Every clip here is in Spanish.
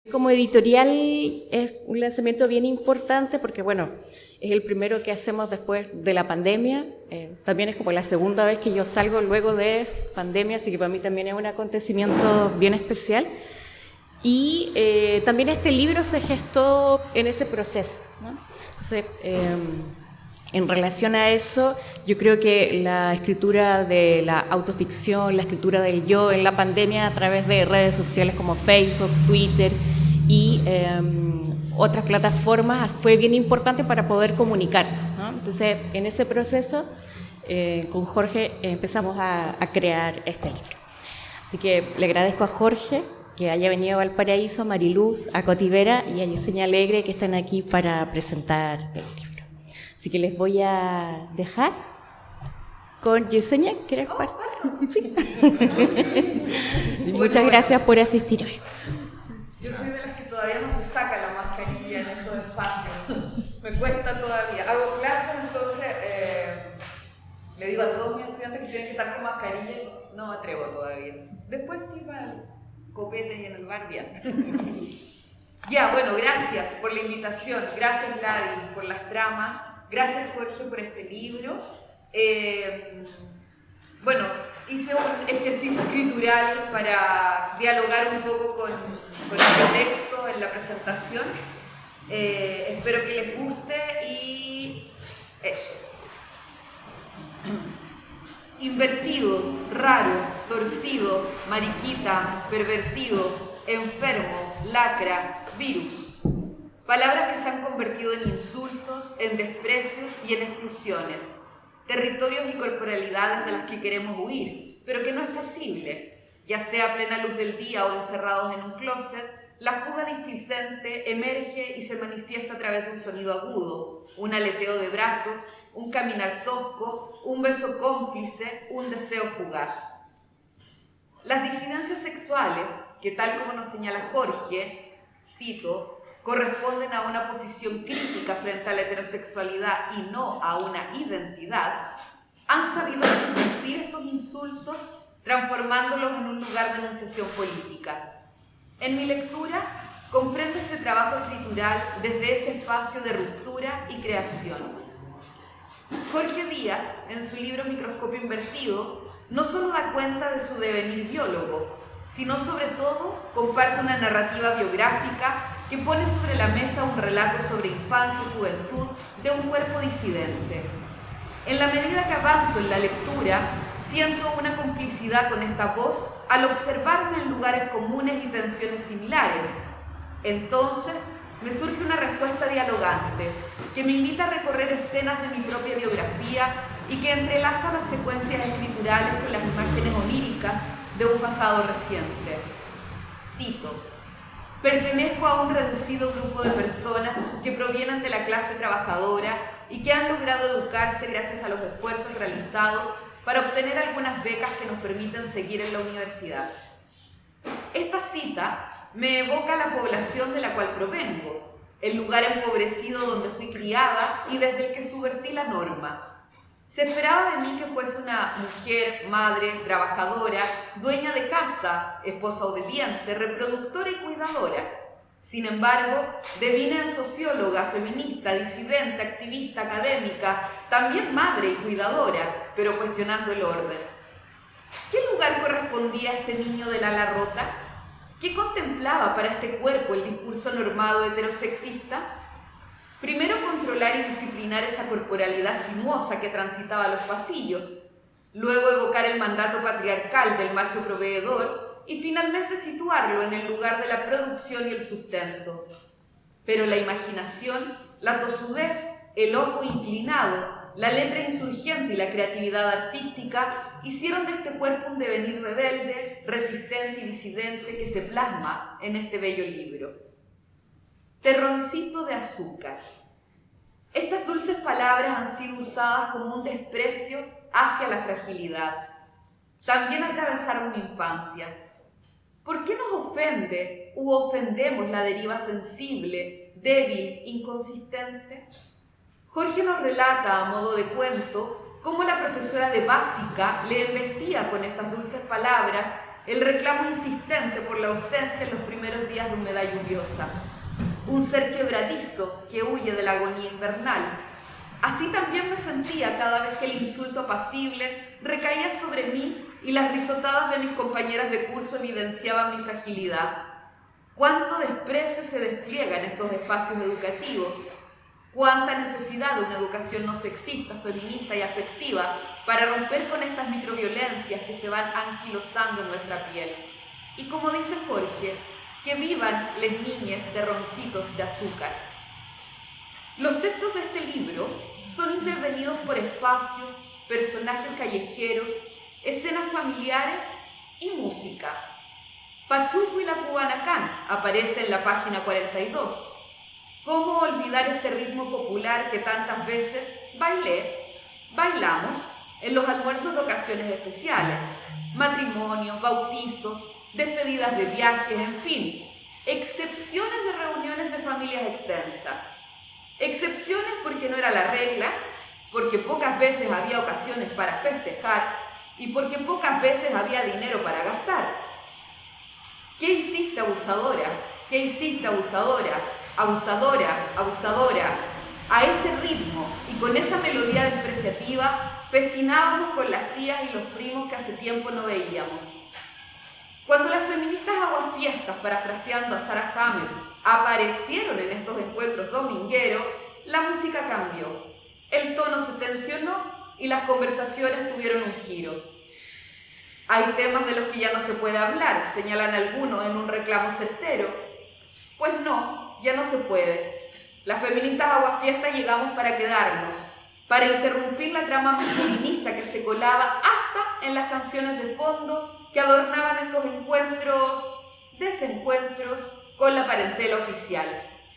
Como editorial es un lanzamiento bien importante porque, bueno, es el primero que hacemos después de la pandemia. También es como la segunda vez que yo salgo luego de pandemia, así que para mí también es un acontecimiento bien especial. Y también este libro se gestó en ese proceso, ¿no? Entonces, en relación a eso, yo creo que la escritura de la autoficción, la escritura del yo en la pandemia a través de redes sociales como Facebook, Twitter y otras plataformas fue bien importante para poder comunicar, ¿no? Entonces, en ese proceso, con Jorge empezamos a crear este libro. Así que le agradezco a Jorge que haya venido a Valparaíso, a Mariluz, a Cotivera y a Yesenia Alegre que están aquí para presentar el libro. Así que les voy a dejar con Yesenia. ¿Quieres partir? Sí. Muchas gracias por asistir hoy. Yo soy de las que todavía no se saca la mascarilla en estos espacios. Me cuesta todavía. Hago clases, entonces le digo a todos mis estudiantes que tienen que estar con mascarilla y no me atrevo todavía. Después sí va al copete y en el bar bien. Ya, bueno, gracias por la invitación. Gracias, Gladys, por las tramas. Gracias, Jorge, por este libro. Bueno, hice un ejercicio escritural para dialogar un poco con este texto en la presentación. Espero que les guste y eso. Invertido, raro, torcido, mariquita, pervertido, enfermo, lacra, virus. Palabras que se han convertido en insultos, en desprecios y en exclusiones. Territorios y corporalidades de las que queremos huir, pero que no es posible. Ya sea a plena luz del día o encerrados en un closet, la fuga displicente emerge y se manifiesta a través de un sonido agudo, un aleteo de brazos, un caminar tosco, un beso cómplice, un deseo fugaz. Las disidencias sexuales, que tal como nos señala Jorge, cito, corresponden a una posición crítica frente a la heterosexualidad y no a una identidad, han sabido convertir estos insultos transformándolos en un lugar de enunciación política. En mi lectura, comprendo este trabajo escritural desde ese espacio de ruptura y creación. Jorge Díaz, en su libro Microscopio Invertido, no solo da cuenta de su devenir biólogo, sino sobre todo comparte una narrativa biográfica que pone sobre la mesa un relato sobre infancia y juventud de un cuerpo disidente. En la medida que avanzo en la lectura, siento una complicidad con esta voz al observarme en lugares comunes y tensiones similares. Entonces, me surge una respuesta dialogante que me invita a recorrer escenas de mi propia biografía y que entrelaza las secuencias escriturales con las imágenes oníricas de un pasado reciente. Cito: pertenezco a un reducido grupo de personas que provienen de la clase trabajadora y que han logrado educarse gracias a los esfuerzos realizados para obtener algunas becas que nos permiten seguir en la universidad. Esta cita me evoca a la población de la cual provengo, el lugar empobrecido donde fui criada y desde el que subvertí la norma. Se esperaba de mí que fuese una mujer, madre, trabajadora, dueña de casa, esposa obediente, reproductora y cuidadora. Sin embargo, devine en socióloga, feminista, disidente, activista, académica, también madre y cuidadora, pero cuestionando el orden. ¿Qué lugar correspondía a este niño del ala rota? ¿Qué contemplaba para este cuerpo el discurso normado heterosexista? Primero controlar y disciplinar esa corporalidad sinuosa que transitaba los pasillos, luego evocar el mandato patriarcal del macho proveedor y finalmente situarlo en el lugar de la producción y el sustento. Pero la imaginación, la tosudez, el ojo inclinado, la letra insurgente y la creatividad artística hicieron de este cuerpo un devenir rebelde, resistente y disidente que se plasma en este bello libro. Terroncito de azúcar. Estas dulces palabras han sido usadas como un desprecio hacia la fragilidad. También atravesaron mi infancia. ¿Por qué nos ofende u ofendemos la deriva sensible, débil, inconsistente? Jorge nos relata a modo de cuento cómo la profesora de básica le embestía con estas dulces palabras el reclamo insistente por la ausencia en los primeros días de humedad lluviosa. Un ser quebradizo que huye de la agonía invernal. Así también me sentía cada vez que el insulto apacible recaía sobre mí y las risotadas de mis compañeras de curso evidenciaban mi fragilidad. Cuánto desprecio se despliega en estos espacios educativos, cuánta necesidad de una educación no sexista, feminista y afectiva para romper con estas microviolencias que se van anquilosando en nuestra piel. Y como dice Jorge, que vivan las niñas de roncitos de azúcar. Los textos de este libro son intervenidos por espacios, personajes callejeros, escenas familiares y música. Pachuco y la Cubanacán aparece en la página 42. ¿Cómo olvidar ese ritmo popular que tantas veces bailamos en los almuerzos de ocasiones especiales? Matrimonios, bautizos, despedidas de viajes, en fin, excepciones de reuniones de familias extensas. Excepciones porque no era la regla, porque pocas veces había ocasiones para festejar y porque pocas veces había dinero para gastar. ¿Qué hiciste, abusadora? ¿Qué hiciste, abusadora? Abusadora, abusadora. A ese ritmo y con esa melodía despreciativa festinábamos con las tías y los primos que hace tiempo no veíamos. Cuando las feministas aguafiestas, parafraseando a Sarah Hammer, aparecieron en estos encuentros domingueros, la música cambió. El tono se tensionó y las conversaciones tuvieron un giro. Hay temas de los que ya no se puede hablar, señalan algunos en un reclamo certero. Pues no, ya no se puede. Las feministas aguafiestas llegamos para quedarnos, para interrumpir la trama masculinista que se colaba hasta en las canciones de fondo que adornaban estos desencuentros con la parentela oficial,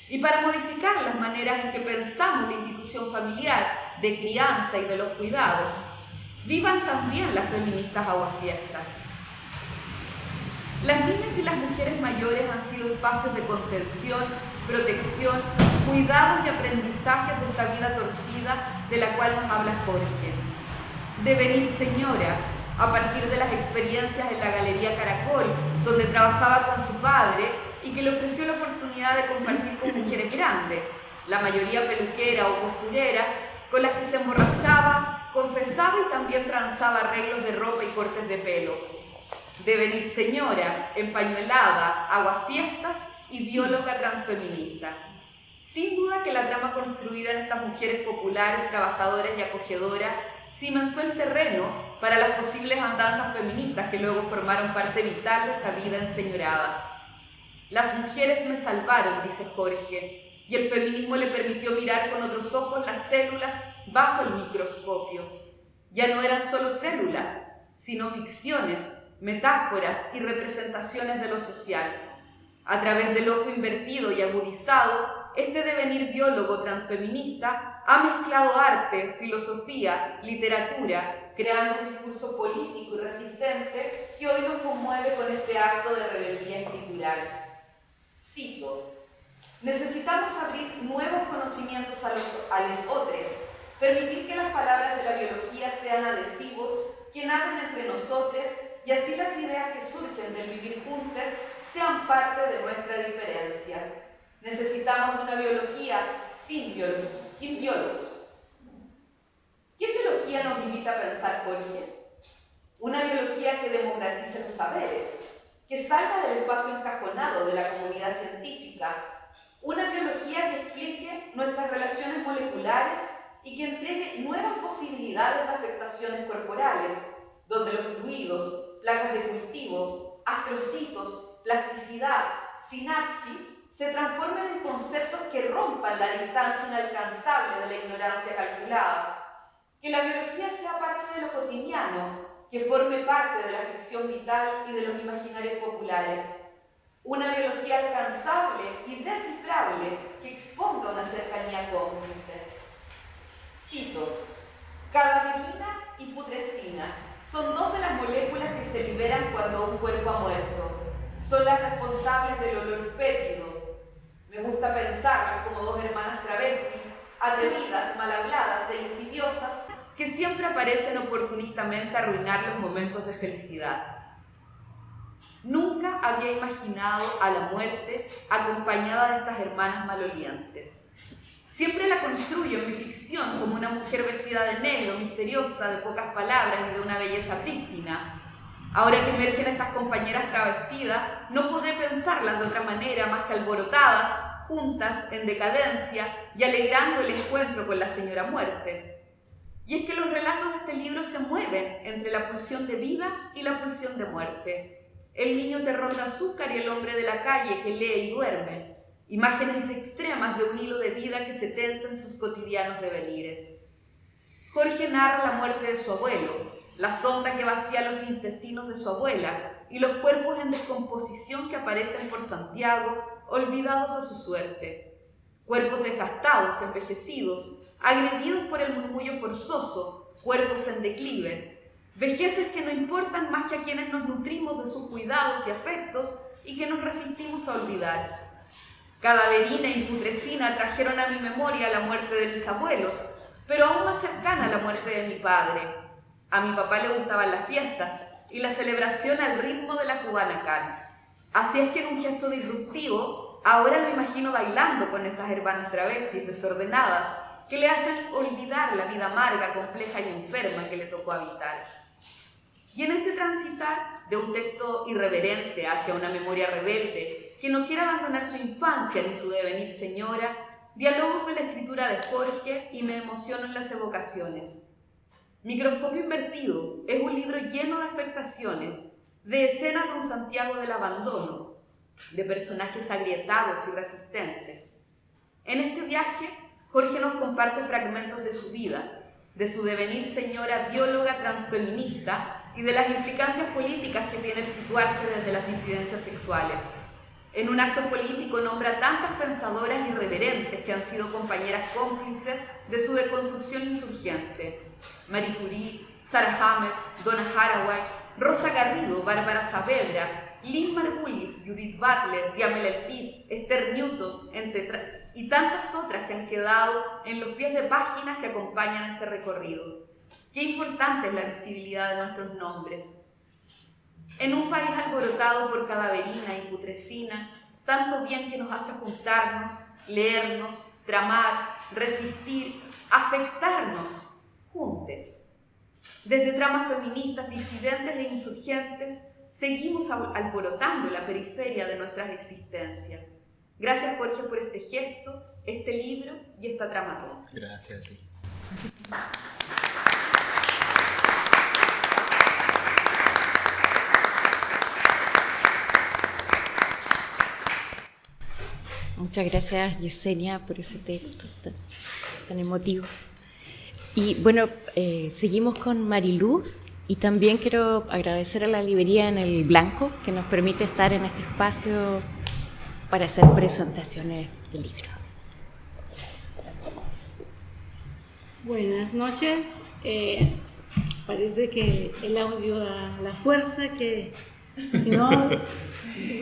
y para modificar las maneras en que pensamos la institución familiar, de crianza y de los cuidados. Vivan también las feministas aguafiestas. Las niñas y las mujeres mayores han sido espacios de contención, protección, cuidados y aprendizajes de esta vida torcida de la cual nos habla Jorge. Devenir señora, a partir de las experiencias en la Galería Caracol, donde trabajaba con su padre y que le ofreció la oportunidad de compartir con mujeres grandes, la mayoría peluqueras o costureras, con las que se emborrachaba, confesaba y también transaba arreglos de ropa y cortes de pelo. Devenir señora, empañuelada, aguafiestas y bióloga transfeminista. Sin duda que la trama construida en estas mujeres populares, trabajadoras y acogedoras cimentó el terreno para las posibles andanzas feministas que luego formaron parte vital de esta vida enseñorada. Las mujeres me salvaron, dice Jorge, y el feminismo le permitió mirar con otros ojos las células bajo el microscopio. Ya no eran solo células, sino ficciones, metáforas y representaciones de lo social. A través del ojo invertido y agudizado, este devenir biólogo transfeminista ha mezclado arte, filosofía, literatura, creando un discurso político y resistente que hoy nos conmueve con este acto de rebeldía escritural. Cito: necesitamos abrir nuevos conocimientos a los otros, permitir que las palabras de la biología sean adhesivos que naden entre nosotros y así las ideas que surgen del vivir juntos sean parte de nuestra diferencia. Necesitamos una biología sin biólogos. ¿Qué biología nos invita a pensar, Jorge? Una biología que democratice los saberes, que salga del espacio encajonado de la comunidad científica, una biología que explique nuestras relaciones moleculares y que entregue nuevas posibilidades de afectaciones corporales, donde los fluidos, placas de cultivo, astrocitos, plasticidad, sinapsis, se transformen en conceptos que rompan la distancia inalcanzable de la ignorancia calculada. Que la biología sea parte de lo cotidiano, que forme parte de la ficción vital y de los imaginarios populares. Una biología alcanzable y descifrable que exponga una cercanía cómplice. Cito: cadaverina y putrescina son dos de las moléculas que se liberan cuando un cuerpo ha muerto. Son las responsables del olor fétido. Me gusta pensarlas como dos hermanas travestis, atrevidas, mal habladas e insidiosas, que siempre aparecen oportunistamente a arruinar los momentos de felicidad. Nunca había imaginado a la muerte acompañada de estas hermanas malolientes. Siempre la construyo en mi ficción como una mujer vestida de negro, misteriosa, de pocas palabras y de una belleza prístina. Ahora que emergen estas compañeras travestidas, no podré pensarlas de otra manera más que alborotadas, juntas, en decadencia y alegrando el encuentro con la señora muerte. Y es que los relatos de este libro se mueven entre la pulsión de vida y la pulsión de muerte. El niño terror de azúcar y el hombre de la calle que lee y duerme. Imágenes extremas de un hilo de vida que se tensa en sus cotidianos devenires. Jorge narra la muerte de su abuelo, la sonda que vacía los intestinos de su abuela y los cuerpos en descomposición que aparecen por Santiago, olvidados a su suerte. Cuerpos desgastados, envejecidos, agredidos por el murmullo forzoso, cuerpos en declive. Vejeces que no importan más que a quienes nos nutrimos de sus cuidados y afectos y que nos resistimos a olvidar. Cadaverina y Putrescina trajeron a mi memoria la muerte de mis abuelos, pero aún más cercana a la muerte de mi padre. A mi papá le gustaban las fiestas y la celebración al ritmo de la cubana can. Así es que en un gesto disruptivo, ahora lo imagino bailando con estas hermanas travestis desordenadas que le hacen olvidar la vida amarga, compleja y enferma que le tocó habitar. Y en este transitar de un texto irreverente hacia una memoria rebelde que no quiere abandonar su infancia ni su devenir señora, dialogo con la escritura de Jorge y me emociono en las evocaciones. Microscopio invertido es un libro lleno de afectaciones, de escenas de un Santiago del abandono, de personajes agrietados y resistentes. En este viaje, Jorge nos comparte fragmentos de su vida, de su devenir señora bióloga transfeminista y de las implicancias políticas que tiene el situarse desde las disidencias sexuales. En un acto político nombra tantas pensadoras irreverentes que han sido compañeras cómplices de su deconstrucción insurgente. Marie Curie, Sarah Hammett, Donna Haraway, Rosa Garrido, Bárbara Saavedra, Lynn Margulis, Judith Butler, Diamela Elpid, Esther Newton, y tantas otras que han quedado en los pies de páginas que acompañan este recorrido. Qué importante es la visibilidad de nuestros nombres. En un país alborotado por Cadaverina y Putrescina, tanto bien que nos hace juntarnos, leernos, tramar, resistir, afectarnos, juntes. Desde tramas feministas, disidentes e insurgentes, seguimos alborotando la periferia de nuestras existencias. Gracias, Jorge, por este gesto, este libro y esta trama. Gracias a ti. Muchas gracias, Yesenia, por ese texto tan emotivo. Y bueno, seguimos con Mariluz y también quiero agradecer a la librería En el Blanco que nos permite estar en este espacio para hacer presentaciones de libros. Buenas noches. Parece que el audio da la fuerza que, si no,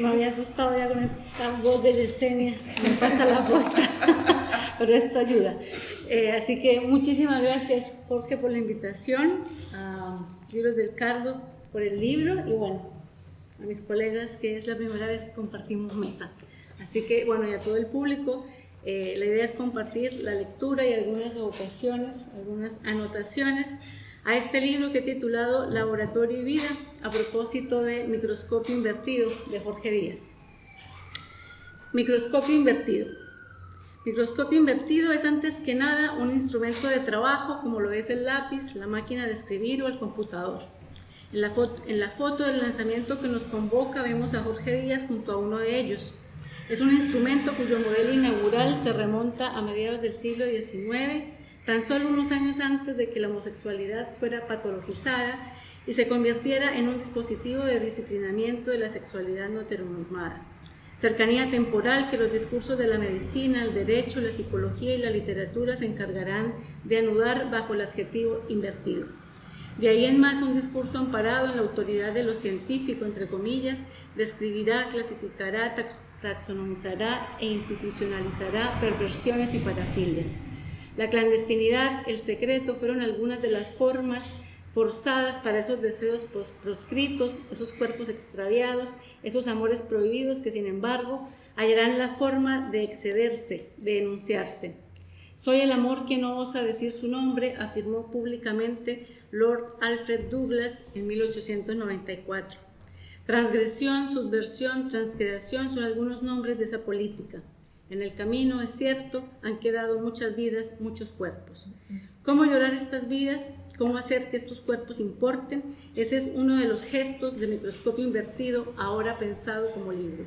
me había asustado ya con esta voz de Yesenia, me pasa la posta, pero esto ayuda. Así que muchísimas gracias, Jorge, por la invitación, a Libros del Cardo por el libro y bueno, a mis colegas que es la primera vez que compartimos mesa. Así que bueno, y a todo el público, la idea es compartir la lectura y algunas evocaciones, algunas anotaciones a este libro que he titulado Laboratorio y Vida, a propósito de Microscopio Invertido, de Jorge Díaz. Microscopio invertido. Microscopio invertido es antes que nada un instrumento de trabajo como lo es el lápiz, la máquina de escribir o el computador. En la foto del lanzamiento que nos convoca vemos a Jorge Díaz junto a uno de ellos. Es un instrumento cuyo modelo inaugural se remonta a mediados del siglo XIX, tan solo unos años antes de que la homosexualidad fuera patologizada y se convirtiera en un dispositivo de disciplinamiento de la sexualidad no heteronormada. Cercanía temporal que los discursos de la medicina, el derecho, la psicología y la literatura se encargarán de anudar bajo el adjetivo invertido. De ahí en más, un discurso amparado en la autoridad de lo científico, entre comillas, describirá, clasificará, taxonomizará e institucionalizará perversiones y parafilias. La clandestinidad, el secreto fueron algunas de las formas forzadas para esos deseos proscritos, esos cuerpos extraviados, esos amores prohibidos que sin embargo hallarán la forma de excederse, de enunciarse. Soy el amor que no osa decir su nombre, afirmó públicamente Lord Alfred Douglas en 1894. Transgresión, subversión, transgresión son algunos nombres de esa política. En el camino, es cierto, han quedado muchas vidas, muchos cuerpos. ¿Cómo llorar estas vidas? ¿Cómo hacer que estos cuerpos importen? Ese es uno de los gestos del microscopio invertido, ahora pensado como libro.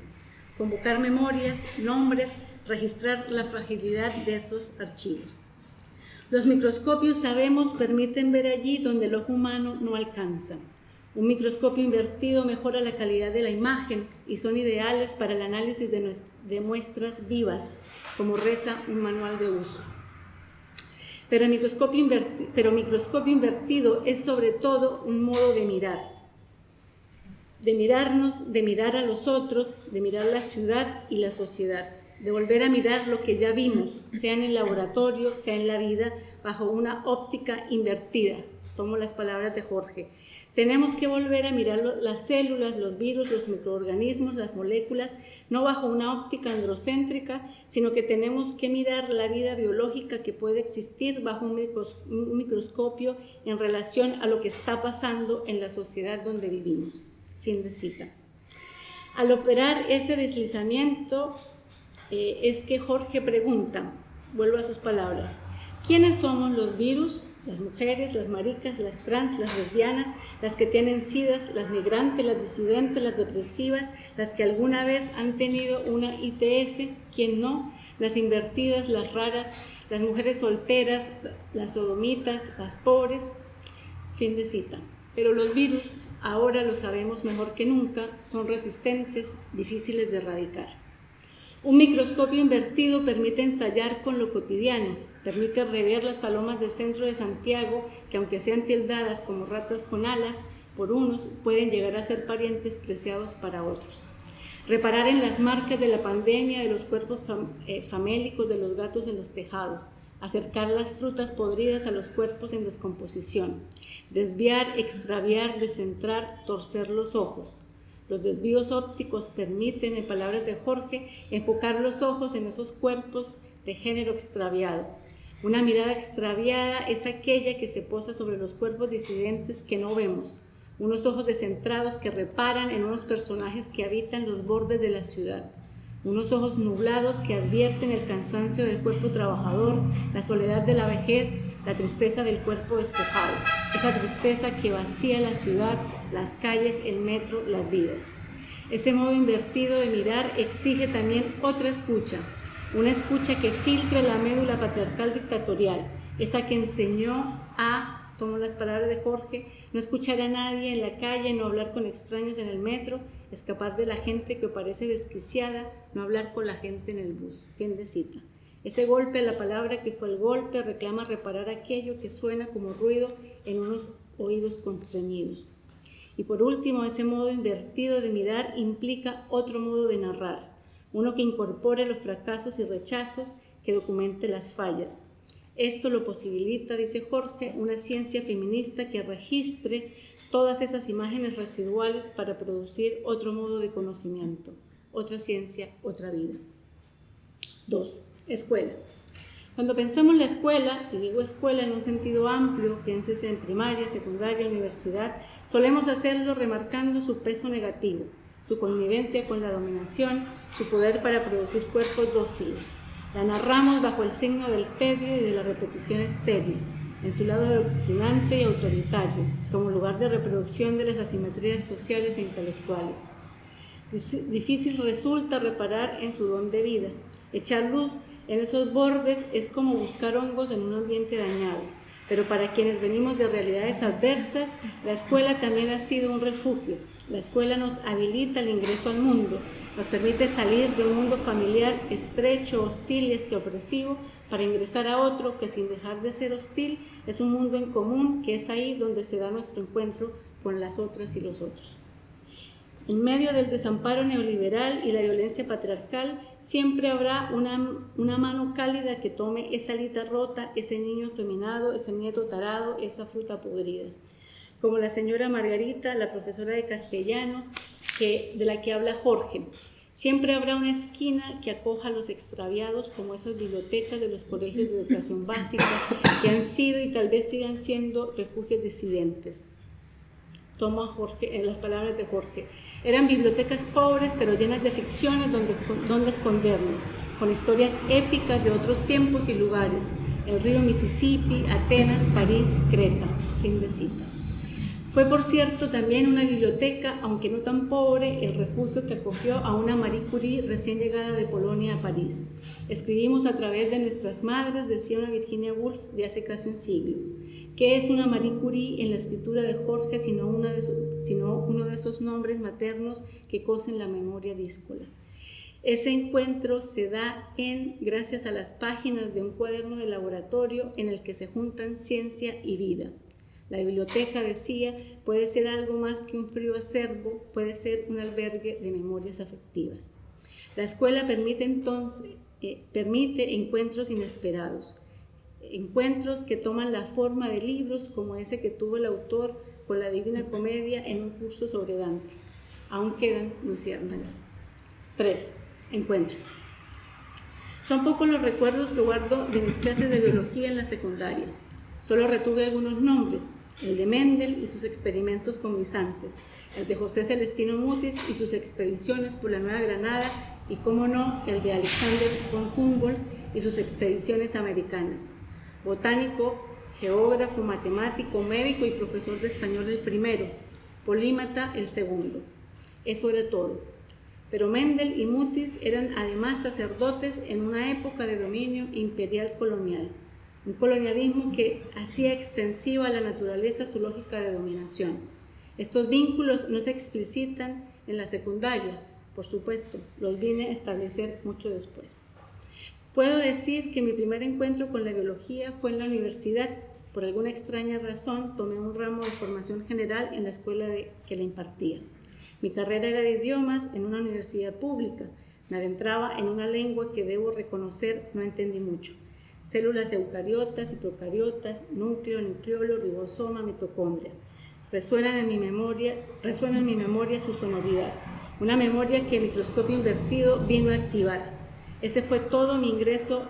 Convocar memorias, nombres, registrar la fragilidad de estos archivos. Los microscopios, sabemos, permiten ver allí donde el ojo humano no alcanza. Un microscopio invertido mejora la calidad de la imagen y son ideales para el análisis de muestras vivas, como reza un manual de uso. Pero microscopio invertido es sobre todo un modo de mirar. De mirarnos, de mirar a los otros, de mirar la ciudad y la sociedad, de volver a mirar lo que ya vimos, sea en el laboratorio, sea en la vida, bajo una óptica invertida. Tomo las palabras de Jorge. Tenemos que volver a mirar las células, los virus, los microorganismos, las moléculas, no bajo una óptica androcéntrica, sino que tenemos que mirar la vida biológica que puede existir bajo un microscopio en relación a lo que está pasando en la sociedad donde vivimos. Fin de cita. Al operar ese deslizamiento, es que Jorge pregunta, vuelvo a sus palabras, ¿quiénes somos los virus? Las mujeres, las maricas, las trans, las lesbianas, las que tienen sidas, las migrantes, las disidentes, las depresivas, las que alguna vez han tenido una ITS, ¿quién no? Las invertidas, las raras, las mujeres solteras, las sodomitas, las pobres. Fin de cita. Pero los virus, ahora lo sabemos mejor que nunca, son resistentes, difíciles de erradicar. Un microscopio invertido permite ensayar con lo cotidiano, permite rever las palomas del centro de Santiago, que aunque sean tildadas como ratas con alas, por unos pueden llegar a ser parientes preciados para otros. Reparar en las marcas de la pandemia de los cuerpos famélicos de los gatos en los tejados, acercar las frutas podridas a los cuerpos en descomposición, desviar, extraviar, descentrar, torcer los ojos. Los desvíos ópticos permiten, en palabras de Jorge, enfocar los ojos en esos cuerpos de género extraviado. Una mirada extraviada es aquella que se posa sobre los cuerpos disidentes que no vemos, unos ojos descentrados que reparan en unos personajes que habitan los bordes de la ciudad, unos ojos nublados que advierten el cansancio del cuerpo trabajador, la soledad de la vejez, la tristeza del cuerpo despojado, esa tristeza que vacía la ciudad, las calles, el metro, las vidas. Ese modo invertido de mirar exige también otra escucha, una escucha que filtre la médula patriarcal dictatorial, esa que enseñó a, tomo las palabras de Jorge, no escuchar a nadie en la calle, no hablar con extraños en el metro, escapar de la gente que parece desquiciada, no hablar con la gente en el bus. Fin de cita. Ese golpe a la palabra que fue el golpe reclama reparar aquello que suena como ruido en unos oídos constreñidos. Y por último, ese modo invertido de mirar implica otro modo de narrar, uno que incorpore los fracasos y rechazos, que documente las fallas. Esto lo posibilita, dice Jorge, una ciencia feminista que registre todas esas imágenes residuales para producir otro modo de conocimiento, otra ciencia, otra vida. 2. Escuela. Cuando pensamos en la escuela, y digo escuela en un sentido amplio, piénsese en primaria, secundaria, universidad, solemos hacerlo remarcando su peso negativo, su connivencia con la dominación, su poder para producir cuerpos dóciles. La narramos bajo el signo del tedio y de la repetición estéril, en su lado adoctrinante y autoritario, como lugar de reproducción de las asimetrías sociales e intelectuales. Difícil resulta reparar en su don de vida. Echar luz en esos bordes es como buscar hongos en un ambiente dañado, pero para quienes venimos de realidades adversas, la escuela también ha sido un refugio. La escuela nos habilita el ingreso al mundo, nos permite salir de un mundo familiar estrecho, hostil y opresivo para ingresar a otro que, sin dejar de ser hostil, es un mundo en común, que es ahí donde se da nuestro encuentro con las otras y los otros. En medio del desamparo neoliberal y la violencia patriarcal, siempre habrá una mano cálida que tome esa alita rota, ese niño afeminado, ese nieto tarado, esa fruta podrida. como la señora Margarita, la profesora de castellano, de la que habla Jorge. Siempre habrá una esquina que acoja a los extraviados, como esas bibliotecas de los colegios de educación básica que han sido y tal vez sigan siendo refugios disidentes. Toma Jorge, en las palabras de Jorge. Eran bibliotecas pobres pero llenas de ficciones donde escondernos, con historias épicas de otros tiempos y lugares. El río Mississippi, Atenas, París, Creta. Fin de cita. Fue, por cierto, también una biblioteca, aunque no tan pobre, el refugio que acogió a una Marie Curie recién llegada de Polonia a París. Escribimos a través de nuestras madres, decía una Virginia Woolf de hace casi un siglo. ¿Qué es una Marie Curie en la escritura de Jorge sino uno de esos nombres maternos que cosen la memoria díscola? Ese encuentro se da gracias a las páginas de un cuaderno de laboratorio en el que se juntan ciencia y vida. La biblioteca, decía, puede ser algo más que un frío acervo, puede ser un albergue de memorias afectivas. La escuela permite encuentros inesperados, encuentros que toman la forma de libros como ese que tuvo el autor con la Divina Comedia en un curso sobre Dante. Aún quedan luciérnagas. 3. Encuentro. Son pocos los recuerdos que guardo de mis clases de biología en la secundaria. Solo retuve algunos nombres, el de Mendel y sus experimentos con guisantes, el de José Celestino Mutis y sus expediciones por la Nueva Granada y, cómo no, el de Alexander von Humboldt y sus expediciones americanas. Botánico, geógrafo, matemático, médico y profesor de español el primero, polímata el segundo. Eso era todo. Pero Mendel y Mutis eran además sacerdotes en una época de dominio imperial colonial. Un colonialismo que hacía extensiva la naturaleza su lógica de dominación. Estos vínculos no se explicitan en la secundaria, por supuesto, los vine a establecer mucho después. Puedo decir que mi primer encuentro con la biología fue en la universidad. Por alguna extraña razón, tomé un ramo de formación general en la escuela que la impartía. Mi carrera era de idiomas en una universidad pública. Me adentraba en una lengua que debo reconocer no entendí mucho. Células eucariotas y procariotas, núcleo, nucleolo, ribosoma, mitocondria. Resuena en mi memoria su sonoridad, una memoria que el microscopio invertido vino a activar. Ese fue todo mi ingreso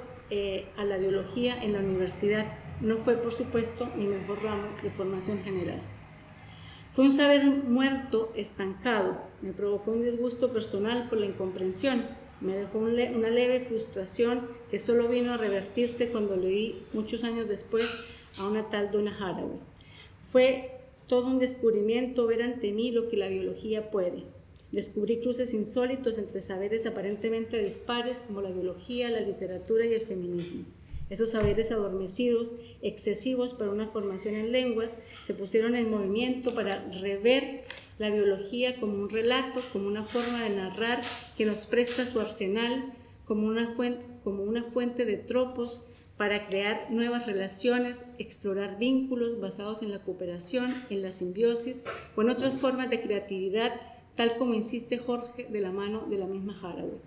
a la biología en la universidad. No fue, por supuesto, mi mejor ramo de formación general. Fue un saber muerto, estancado. Me provocó un disgusto personal por la incomprensión. Me dejó una leve frustración que solo vino a revertirse cuando leí muchos años después a una tal Donna Haraway. Fue todo un descubrimiento ver ante mí lo que la biología puede. Descubrí cruces insólitos entre saberes aparentemente dispares como la biología, la literatura y el feminismo. Esos saberes adormecidos, excesivos para una formación en lenguas, se pusieron en movimiento para rever la biología como un relato, como una forma de narrar que nos presta su arsenal, como una fuente de tropos para crear nuevas relaciones, explorar vínculos basados en la cooperación, en la simbiosis o en otras formas de creatividad, tal como insiste Jorge de la mano de la misma Haraway.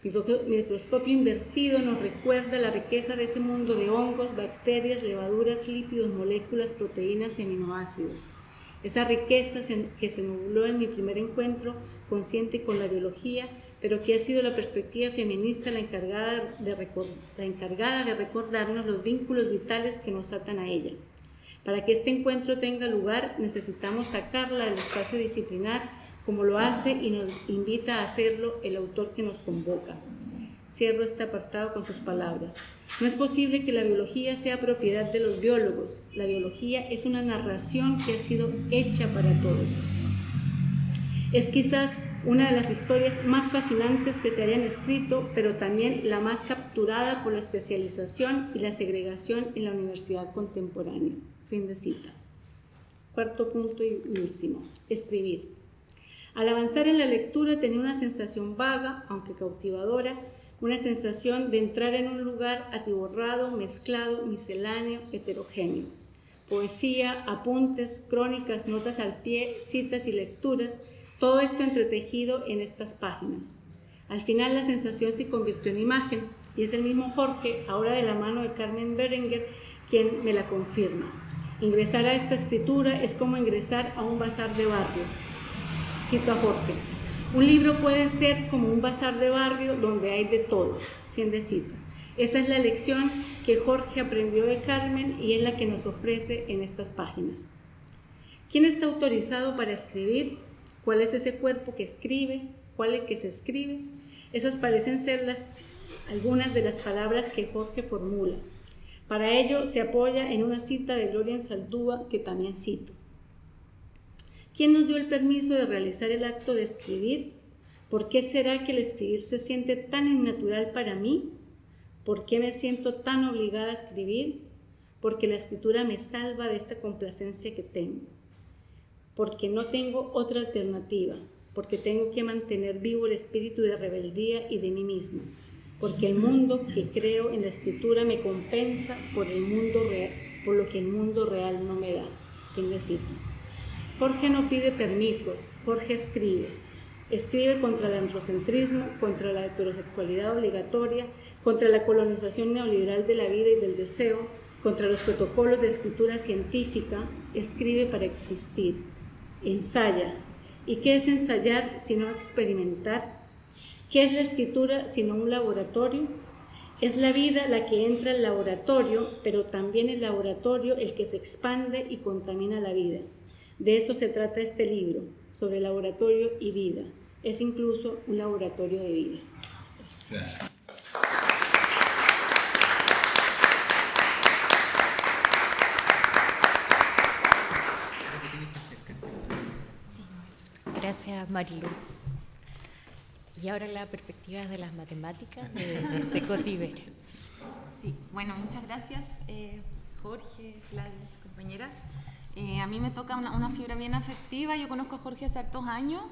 Mi microscopio invertido nos recuerda la riqueza de ese mundo de hongos, bacterias, levaduras, lípidos, moléculas, proteínas y aminoácidos. Esa riqueza que se nubló en mi primer encuentro consciente con la biología, pero que ha sido la perspectiva feminista la encargada de recordarnos los vínculos vitales que nos atan a ella. Para que este encuentro tenga lugar, necesitamos sacarla del espacio disciplinar, como lo hace y nos invita a hacerlo el autor que nos convoca. Cierro este apartado con sus palabras. No es posible que la biología sea propiedad de los biólogos. La biología es una narración que ha sido hecha para todos. Es quizás una de las historias más fascinantes que se hayan escrito, pero también la más capturada por la especialización y la segregación en la universidad contemporánea. Fin de cita. Cuarto punto y último. Escribir. Al avanzar en la lectura tenía una sensación vaga, aunque cautivadora, una sensación de entrar en un lugar atiborrado, mezclado, misceláneo, heterogéneo. Poesía, apuntes, crónicas, notas al pie, citas y lecturas, todo esto entretejido en estas páginas. Al final la sensación se convirtió en imagen y es el mismo Jorge, ahora de la mano de Carmen Berenguer, quien me la confirma. Ingresar a esta escritura es como ingresar a un bazar de barrio. Cito a Jorge. Un libro puede ser como un bazar de barrio donde hay de todo. Fin de cita. Esa es la lección que Jorge aprendió de Carmen y es la que nos ofrece en estas páginas. ¿Quién está autorizado para escribir? ¿Cuál es ese cuerpo que escribe? ¿Cuál es el que se escribe? Esas parecen ser algunas de las palabras que Jorge formula. Para ello se apoya en una cita de Gloria Anzaldúa que también cito. ¿Quién nos dio el permiso de realizar el acto de escribir? ¿Por qué será que el escribir se siente tan innatural para mí? ¿Por qué me siento tan obligada a escribir? Porque la escritura me salva de esta complacencia que tengo. Porque no tengo otra alternativa. Porque tengo que mantener vivo el espíritu de rebeldía y de mí misma. Porque el mundo que creo en la escritura me compensa por lo que el mundo real no me da. Fin de cita. Jorge no pide permiso, Jorge escribe. Escribe contra el androcentrismo, contra la heterosexualidad obligatoria, contra la colonización neoliberal de la vida y del deseo, contra los protocolos de escritura científica. Escribe para existir. Ensaya. ¿Y qué es ensayar sino experimentar? ¿Qué es la escritura sino un laboratorio? Es la vida la que entra al laboratorio, pero también el laboratorio el que se expande y contamina la vida. De eso se trata este libro, sobre laboratorio y vida. Es incluso un laboratorio de vida. Gracias, Mariluz. Y ahora la perspectiva de las matemáticas de Coti Vera. Sí, bueno, muchas gracias, Jorge, Gladys, compañeras. A mí me toca una fibra bien afectiva. Yo conozco a Jorge hace hartos años.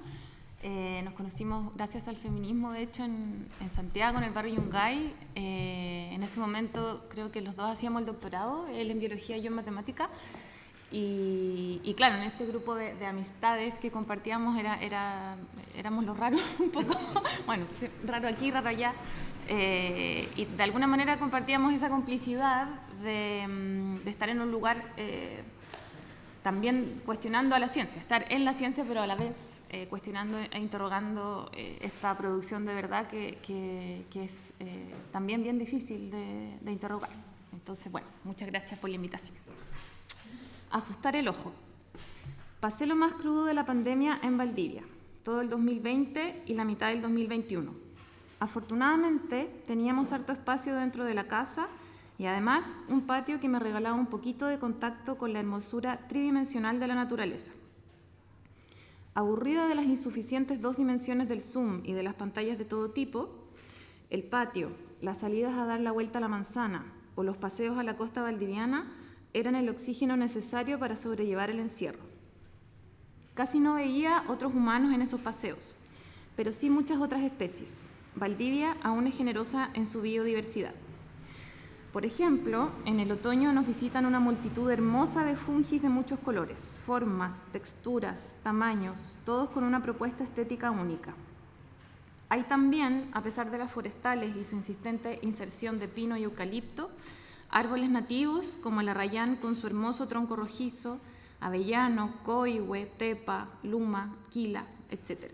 Nos conocimos gracias al feminismo, de hecho, en Santiago, en el barrio Yungay. En ese momento creo que los dos hacíamos el doctorado, él en biología y yo en matemática. Y claro, en este grupo de amistades que compartíamos éramos los raros un poco, bueno, raro aquí, raro allá, y de alguna manera compartíamos esa complicidad de estar en un lugar también cuestionando a la ciencia, estar en la ciencia pero a la vez cuestionando e interrogando esta producción de verdad que es también bien difícil de interrogar. Entonces, bueno, muchas gracias por la invitación. Ajustar el ojo. Pasé lo más crudo de la pandemia en Valdivia, todo el 2020 y la mitad del 2021. Afortunadamente, teníamos harto espacio dentro de la casa y además un patio que me regalaba un poquito de contacto con la hermosura tridimensional de la naturaleza. Aburrida de las insuficientes 2 dimensiones del Zoom y de las pantallas de todo tipo, el patio, las salidas a dar la vuelta a la manzana o los paseos a la costa valdiviana eran el oxígeno necesario para sobrellevar el encierro. Casi no veía otros humanos en esos paseos, pero sí muchas otras especies. Valdivia aún es generosa en su biodiversidad. Por ejemplo, en el otoño nos visitan una multitud hermosa de fungis de muchos colores, formas, texturas, tamaños, todos con una propuesta estética única. Hay también, a pesar de las forestales y su insistente inserción de pino y eucalipto, árboles nativos como el arrayán con su hermoso tronco rojizo, avellano, coihue, tepa, luma, quila, etc.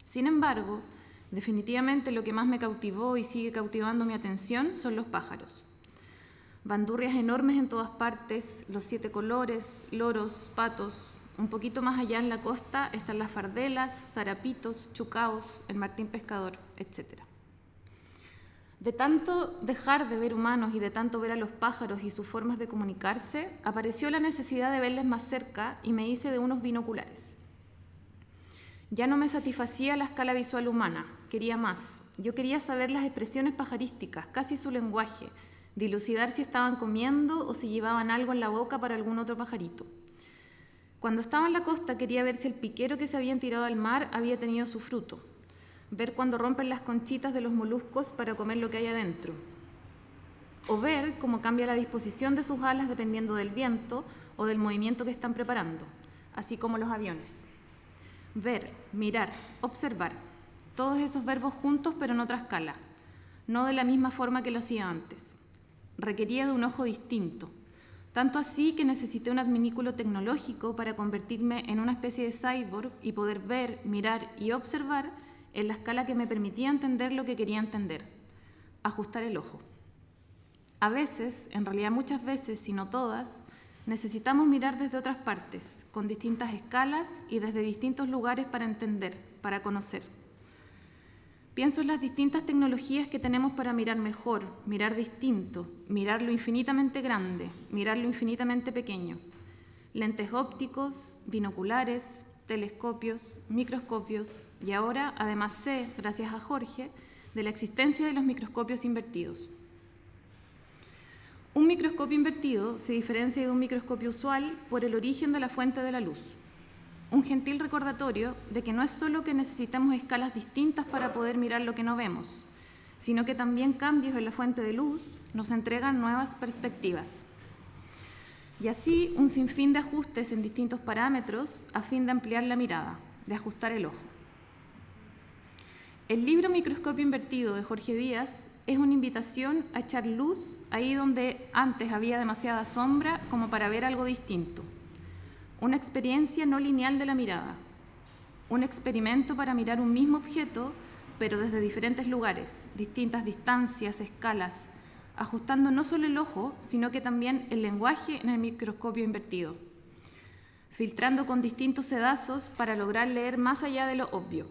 Sin embargo, definitivamente lo que más me cautivó y sigue cautivando mi atención son los pájaros. Bandurrias enormes en todas partes, los 7 colores, loros, patos. Un poquito más allá en la costa están las fardelas, zarapitos, chucaos, el martín pescador, etc. De tanto dejar de ver humanos y de tanto ver a los pájaros y sus formas de comunicarse, apareció la necesidad de verles más cerca y me hice de unos binoculares. Ya no me satisfacía la escala visual humana, quería más. Yo quería saber las expresiones pajarísticas, casi su lenguaje, dilucidar si estaban comiendo o si llevaban algo en la boca para algún otro pajarito. Cuando estaba en la costa quería ver si el piquero que se habían tirado al mar había tenido su fruto. Ver cuando rompen las conchitas de los moluscos para comer lo que hay adentro, o ver cómo cambia la disposición de sus alas dependiendo del viento o del movimiento que están preparando, así como los aviones. Ver, mirar, observar, todos esos verbos juntos pero en otra escala, no de la misma forma que lo hacía antes. Requería de un ojo distinto, tanto así que necesité un adminículo tecnológico para convertirme en una especie de cyborg y poder ver, mirar y observar en la escala que me permitía entender lo que quería entender, ajustar el ojo. A veces, en realidad muchas veces, si no todas, necesitamos mirar desde otras partes, con distintas escalas y desde distintos lugares para entender, para conocer. Pienso en las distintas tecnologías que tenemos para mirar mejor, mirar distinto, mirar lo infinitamente grande, mirar lo infinitamente pequeño. Lentes ópticos, binoculares, telescopios, microscopios y ahora, además sé, gracias a Jorge, de la existencia de los microscopios invertidos. Un microscopio invertido se diferencia de un microscopio usual por el origen de la fuente de la luz. Un gentil recordatorio de que no es solo que necesitamos escalas distintas para poder mirar lo que no vemos, sino que también cambios en la fuente de luz nos entregan nuevas perspectivas. Y así un sinfín de ajustes en distintos parámetros a fin de ampliar la mirada, de ajustar el ojo. El libro Microscopio Invertido de Jorge Díaz es una invitación a echar luz ahí donde antes había demasiada sombra como para ver algo distinto. Una experiencia no lineal de la mirada. Un experimento para mirar un mismo objeto, pero desde diferentes lugares, distintas distancias, escalas, ajustando no solo el ojo, sino que también el lenguaje en el microscopio invertido, filtrando con distintos sedazos para lograr leer más allá de lo obvio.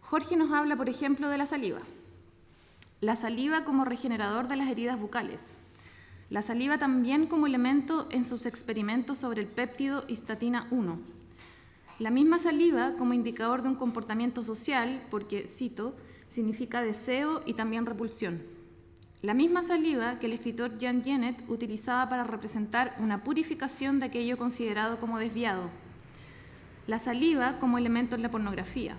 Jorge nos habla, por ejemplo, de la saliva. La saliva como regenerador de las heridas bucales. La saliva también como elemento en sus experimentos sobre el péptido histatina 1. La misma saliva como indicador de un comportamiento social, porque, cito, significa deseo y también repulsión. La misma saliva que el escritor Jean Genet utilizaba para representar una purificación de aquello considerado como desviado. La saliva como elemento en la pornografía.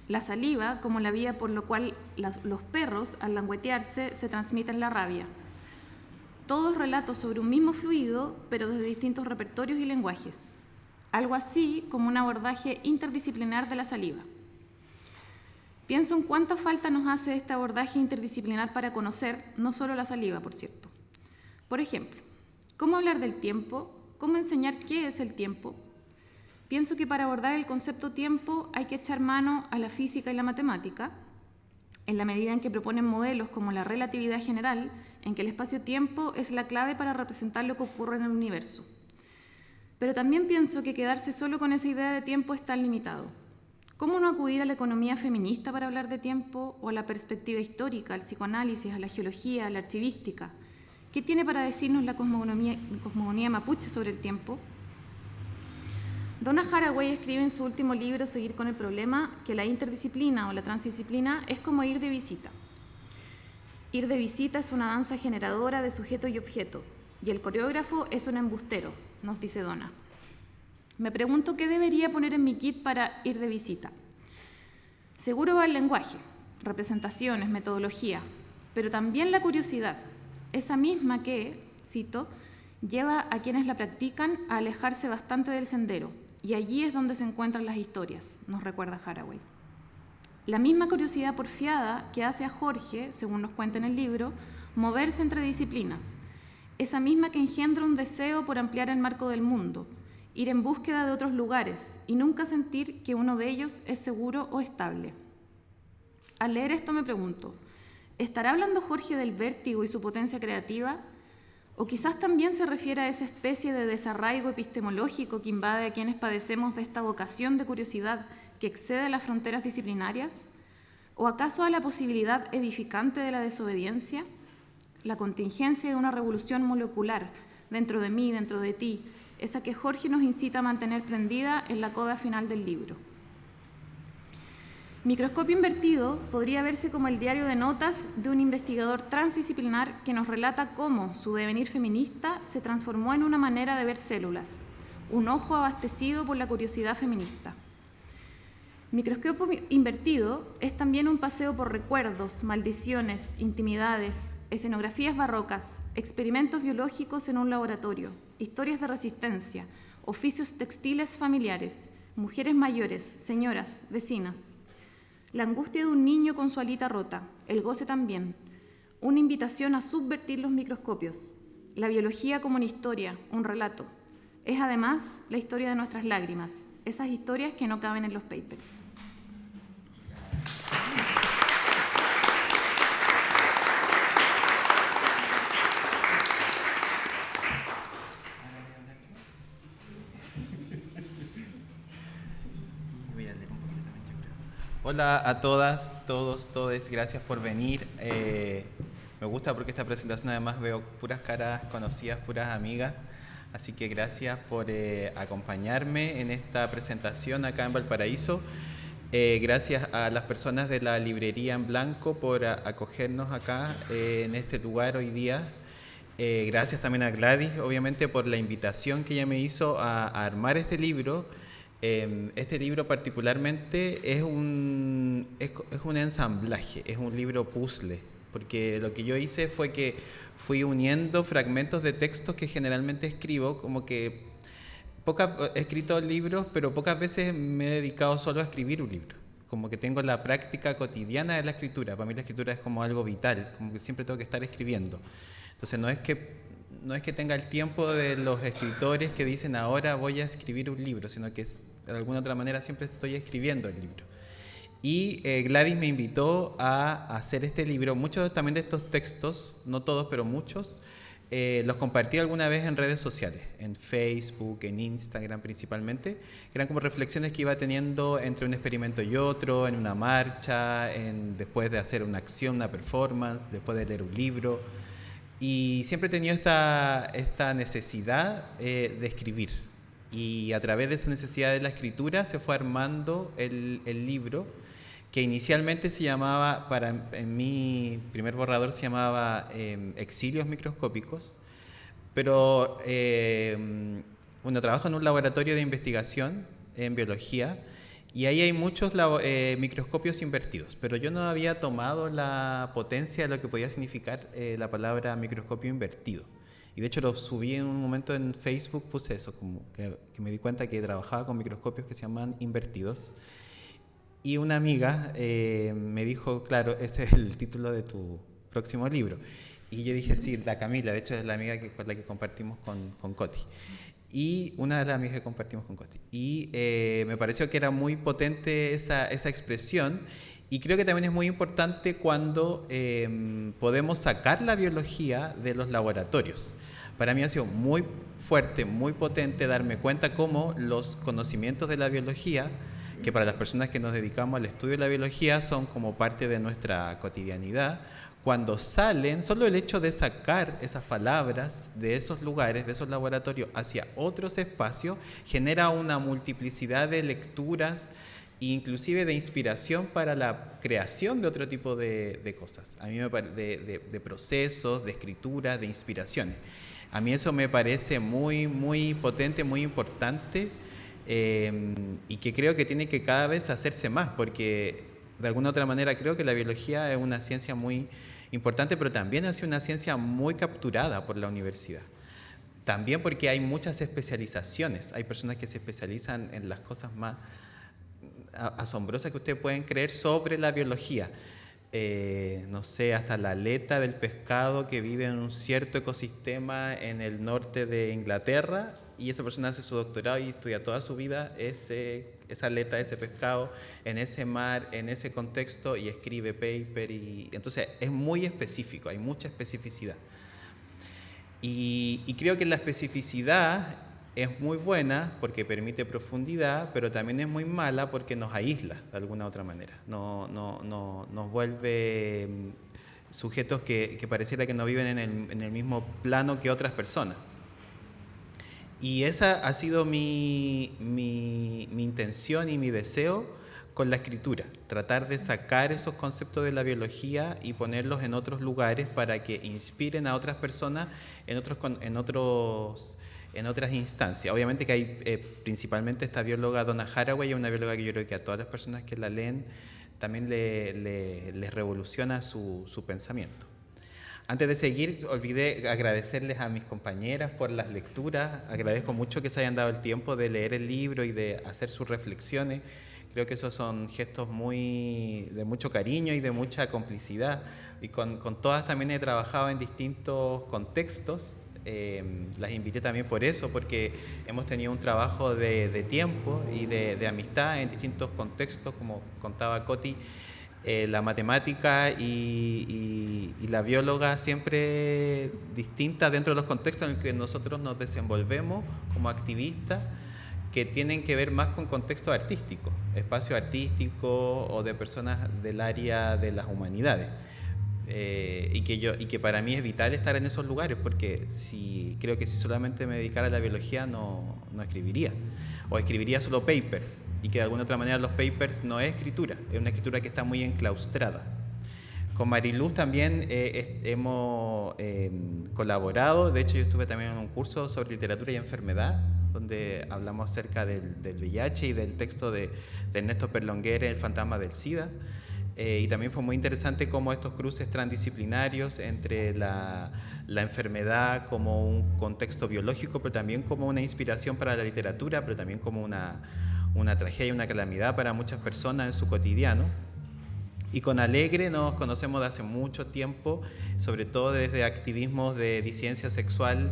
La saliva como la vía por la cual los perros, al languetearse, se transmiten la rabia. Todos relatos sobre un mismo fluido, pero desde distintos repertorios y lenguajes. Algo así como un abordaje interdisciplinar de la saliva. Pienso en cuánta falta nos hace este abordaje interdisciplinar para conocer, no solo la saliva, por cierto. Por ejemplo, ¿cómo hablar del tiempo? ¿Cómo enseñar qué es el tiempo? Pienso que para abordar el concepto tiempo hay que echar mano a la física y la matemática, en la medida en que proponen modelos como la relatividad general, en que el espacio-tiempo es la clave para representar lo que ocurre en el universo. Pero también pienso que quedarse solo con esa idea de tiempo es tan limitado. ¿Cómo no acudir a la economía feminista para hablar de tiempo, o a la perspectiva histórica, al psicoanálisis, a la geología, a la archivística? ¿Qué tiene para decirnos la cosmogonía mapuche sobre el tiempo? Donna Haraway escribe en su último libro, Seguir con el problema, que la interdisciplina o la transdisciplina es como ir de visita. Ir de visita es una danza generadora de sujeto y objeto, y el coreógrafo es un embustero, nos dice Donna. Me pregunto qué debería poner en mi kit para ir de visita. Seguro va el lenguaje, representaciones, metodología, pero también la curiosidad, esa misma que, cito, lleva a quienes la practican a alejarse bastante del sendero, y allí es donde se encuentran las historias, nos recuerda Haraway. La misma curiosidad porfiada que hace a Jorge, según nos cuenta en el libro, moverse entre disciplinas, esa misma que engendra un deseo por ampliar el marco del mundo, ir en búsqueda de otros lugares y nunca sentir que uno de ellos es seguro o estable. Al leer esto me pregunto, ¿estará hablando Jorge del vértigo y su potencia creativa? ¿O quizás también se refiere a esa especie de desarraigo epistemológico que invade a quienes padecemos de esta vocación de curiosidad que excede las fronteras disciplinarias? ¿O acaso a la posibilidad edificante de la desobediencia? La contingencia de una revolución molecular dentro de mí, dentro de ti, esa que Jorge nos incita a mantener prendida en la coda final del libro. Microscopio Invertido podría verse como el diario de notas de un investigador transdisciplinar que nos relata cómo su devenir feminista se transformó en una manera de ver células, un ojo abastecido por la curiosidad feminista. Microscopio Invertido es también un paseo por recuerdos, maldiciones, intimidades, escenografías barrocas, experimentos biológicos en un laboratorio, historias de resistencia, oficios textiles familiares, mujeres mayores, señoras, vecinas. La angustia de un niño con su alita rota, el goce también, una invitación a subvertir los microscopios, La biología como una historia, un relato. Es además la historia de nuestras lágrimas, esas historias que no caben en los papers. Hola a todas, todos, todes, gracias por venir. Me gusta porque esta presentación además veo puras caras conocidas, puras amigas, así que gracias por acompañarme en esta presentación acá en Valparaíso. Gracias a las personas de la Librería en Blanco por acogernos acá en este lugar hoy día. Gracias también a Gladys, obviamente, por la invitación que ella me hizo a armar este libro. Este libro particularmente es un ensamblaje, es un libro puzzle, porque lo que yo hice fue que fui uniendo fragmentos de textos que generalmente escribo, como que he escrito libros, pero pocas veces me he dedicado solo a escribir un libro, como que tengo la práctica cotidiana de la escritura. Para mí la escritura es como algo vital, como que siempre tengo que estar escribiendo. Entonces no es que tenga el tiempo de los escritores que dicen ahora voy a escribir un libro, sino que de alguna otra manera siempre estoy escribiendo el libro. Y Gladys me invitó a hacer este libro. Muchos también de estos textos, no todos, pero muchos, los compartí alguna vez en redes sociales, en Facebook, en Instagram principalmente, que eran como reflexiones que iba teniendo entre un experimento y otro, en una marcha, después de hacer una acción, una performance, después de leer un libro. Y siempre he tenido esta necesidad de escribir. Y a través de esa necesidad de la escritura se fue armando el libro, que inicialmente se llamaba, en mi primer borrador se llamaba Exilios microscópicos, pero trabajo en un laboratorio de investigación en biología, y ahí hay muchos microscopios invertidos, pero yo no había tomado la potencia de lo que podía significar la palabra microscopio invertido. Y de hecho lo subí en un momento en Facebook, puse eso, como que me di cuenta que trabajaba con microscopios que se llaman invertidos. Y una amiga me dijo, claro, ese es el título de tu próximo libro. Y yo dije, sí, la Camila, de hecho es la amiga con la que compartimos con Coti. Y una de las amigas que compartimos con Coti. Y me pareció que era muy potente esa expresión. Y creo que también es muy importante cuando podemos sacar la biología de los laboratorios. Para mí ha sido muy fuerte, muy potente darme cuenta cómo los conocimientos de la biología, que para las personas que nos dedicamos al estudio de la biología son como parte de nuestra cotidianidad, cuando salen, solo el hecho de sacar esas palabras de esos lugares, de esos laboratorios hacia otros espacios, genera una multiplicidad de lecturas e inclusive de inspiración para la creación de otro tipo de cosas. A mí de procesos, de escritura, de inspiraciones. A mí eso me parece muy, muy potente, muy importante, y que creo que tiene que cada vez hacerse más, porque de alguna otra manera creo que la biología es una ciencia muy importante, pero también ha sido una ciencia muy capturada por la universidad. También porque hay muchas especializaciones, hay personas que se especializan en las cosas más asombrosas que ustedes pueden creer sobre la biología. No sé, hasta la aleta del pescado que vive en un cierto ecosistema en el norte de Inglaterra, y esa persona hace su doctorado y estudia toda su vida esa aleta, ese pescado, en ese mar, en ese contexto, y escribe paper. Y entonces es muy específico, hay mucha especificidad. Y creo que la especificidad es muy buena porque permite profundidad, pero también es muy mala porque nos aísla de alguna otra manera. Nos vuelve sujetos que pareciera que no viven en el mismo plano que otras personas. Y esa ha sido mi intención y mi deseo con la escritura, tratar de sacar esos conceptos de la biología y ponerlos en otros lugares para que inspiren a otras personas en otras instancias. Obviamente que hay principalmente esta bióloga Donna Haraway, una bióloga que yo creo que a todas las personas que la leen también les revoluciona su pensamiento. Antes de seguir, olvidé agradecerles a mis compañeras por las lecturas. Agradezco mucho que se hayan dado el tiempo de leer el libro y de hacer sus reflexiones. Creo que esos son gestos de mucho cariño y de mucha complicidad. Y con todas también he trabajado en distintos contextos, Las invité también por eso, porque hemos tenido un trabajo de tiempo y de amistad en distintos contextos, como contaba Coti. La matemática y la bióloga siempre distintas dentro de los contextos en los que nosotros nos desenvolvemos como activistas, que tienen que ver más con contextos artísticos, espacios artísticos o de personas del área de las humanidades. Y que para mí es vital estar en esos lugares, porque creo que si solamente me dedicara a la biología no escribiría, o escribiría solo papers, y que de alguna otra manera los papers no es escritura, es una escritura que está muy enclaustrada. Con Mariluz también hemos colaborado. De hecho, yo estuve también en un curso sobre literatura y enfermedad, donde hablamos acerca del VIH y del texto de Ernesto Perlonguer, El fantasma del SIDA. Y también fue muy interesante cómo estos cruces transdisciplinarios entre la enfermedad como un contexto biológico, pero también como una inspiración para la literatura, pero también como una tragedia y una calamidad para muchas personas en su cotidiano. Y con Alegre nos conocemos de hace mucho tiempo, sobre todo desde activismos de disidencia sexual,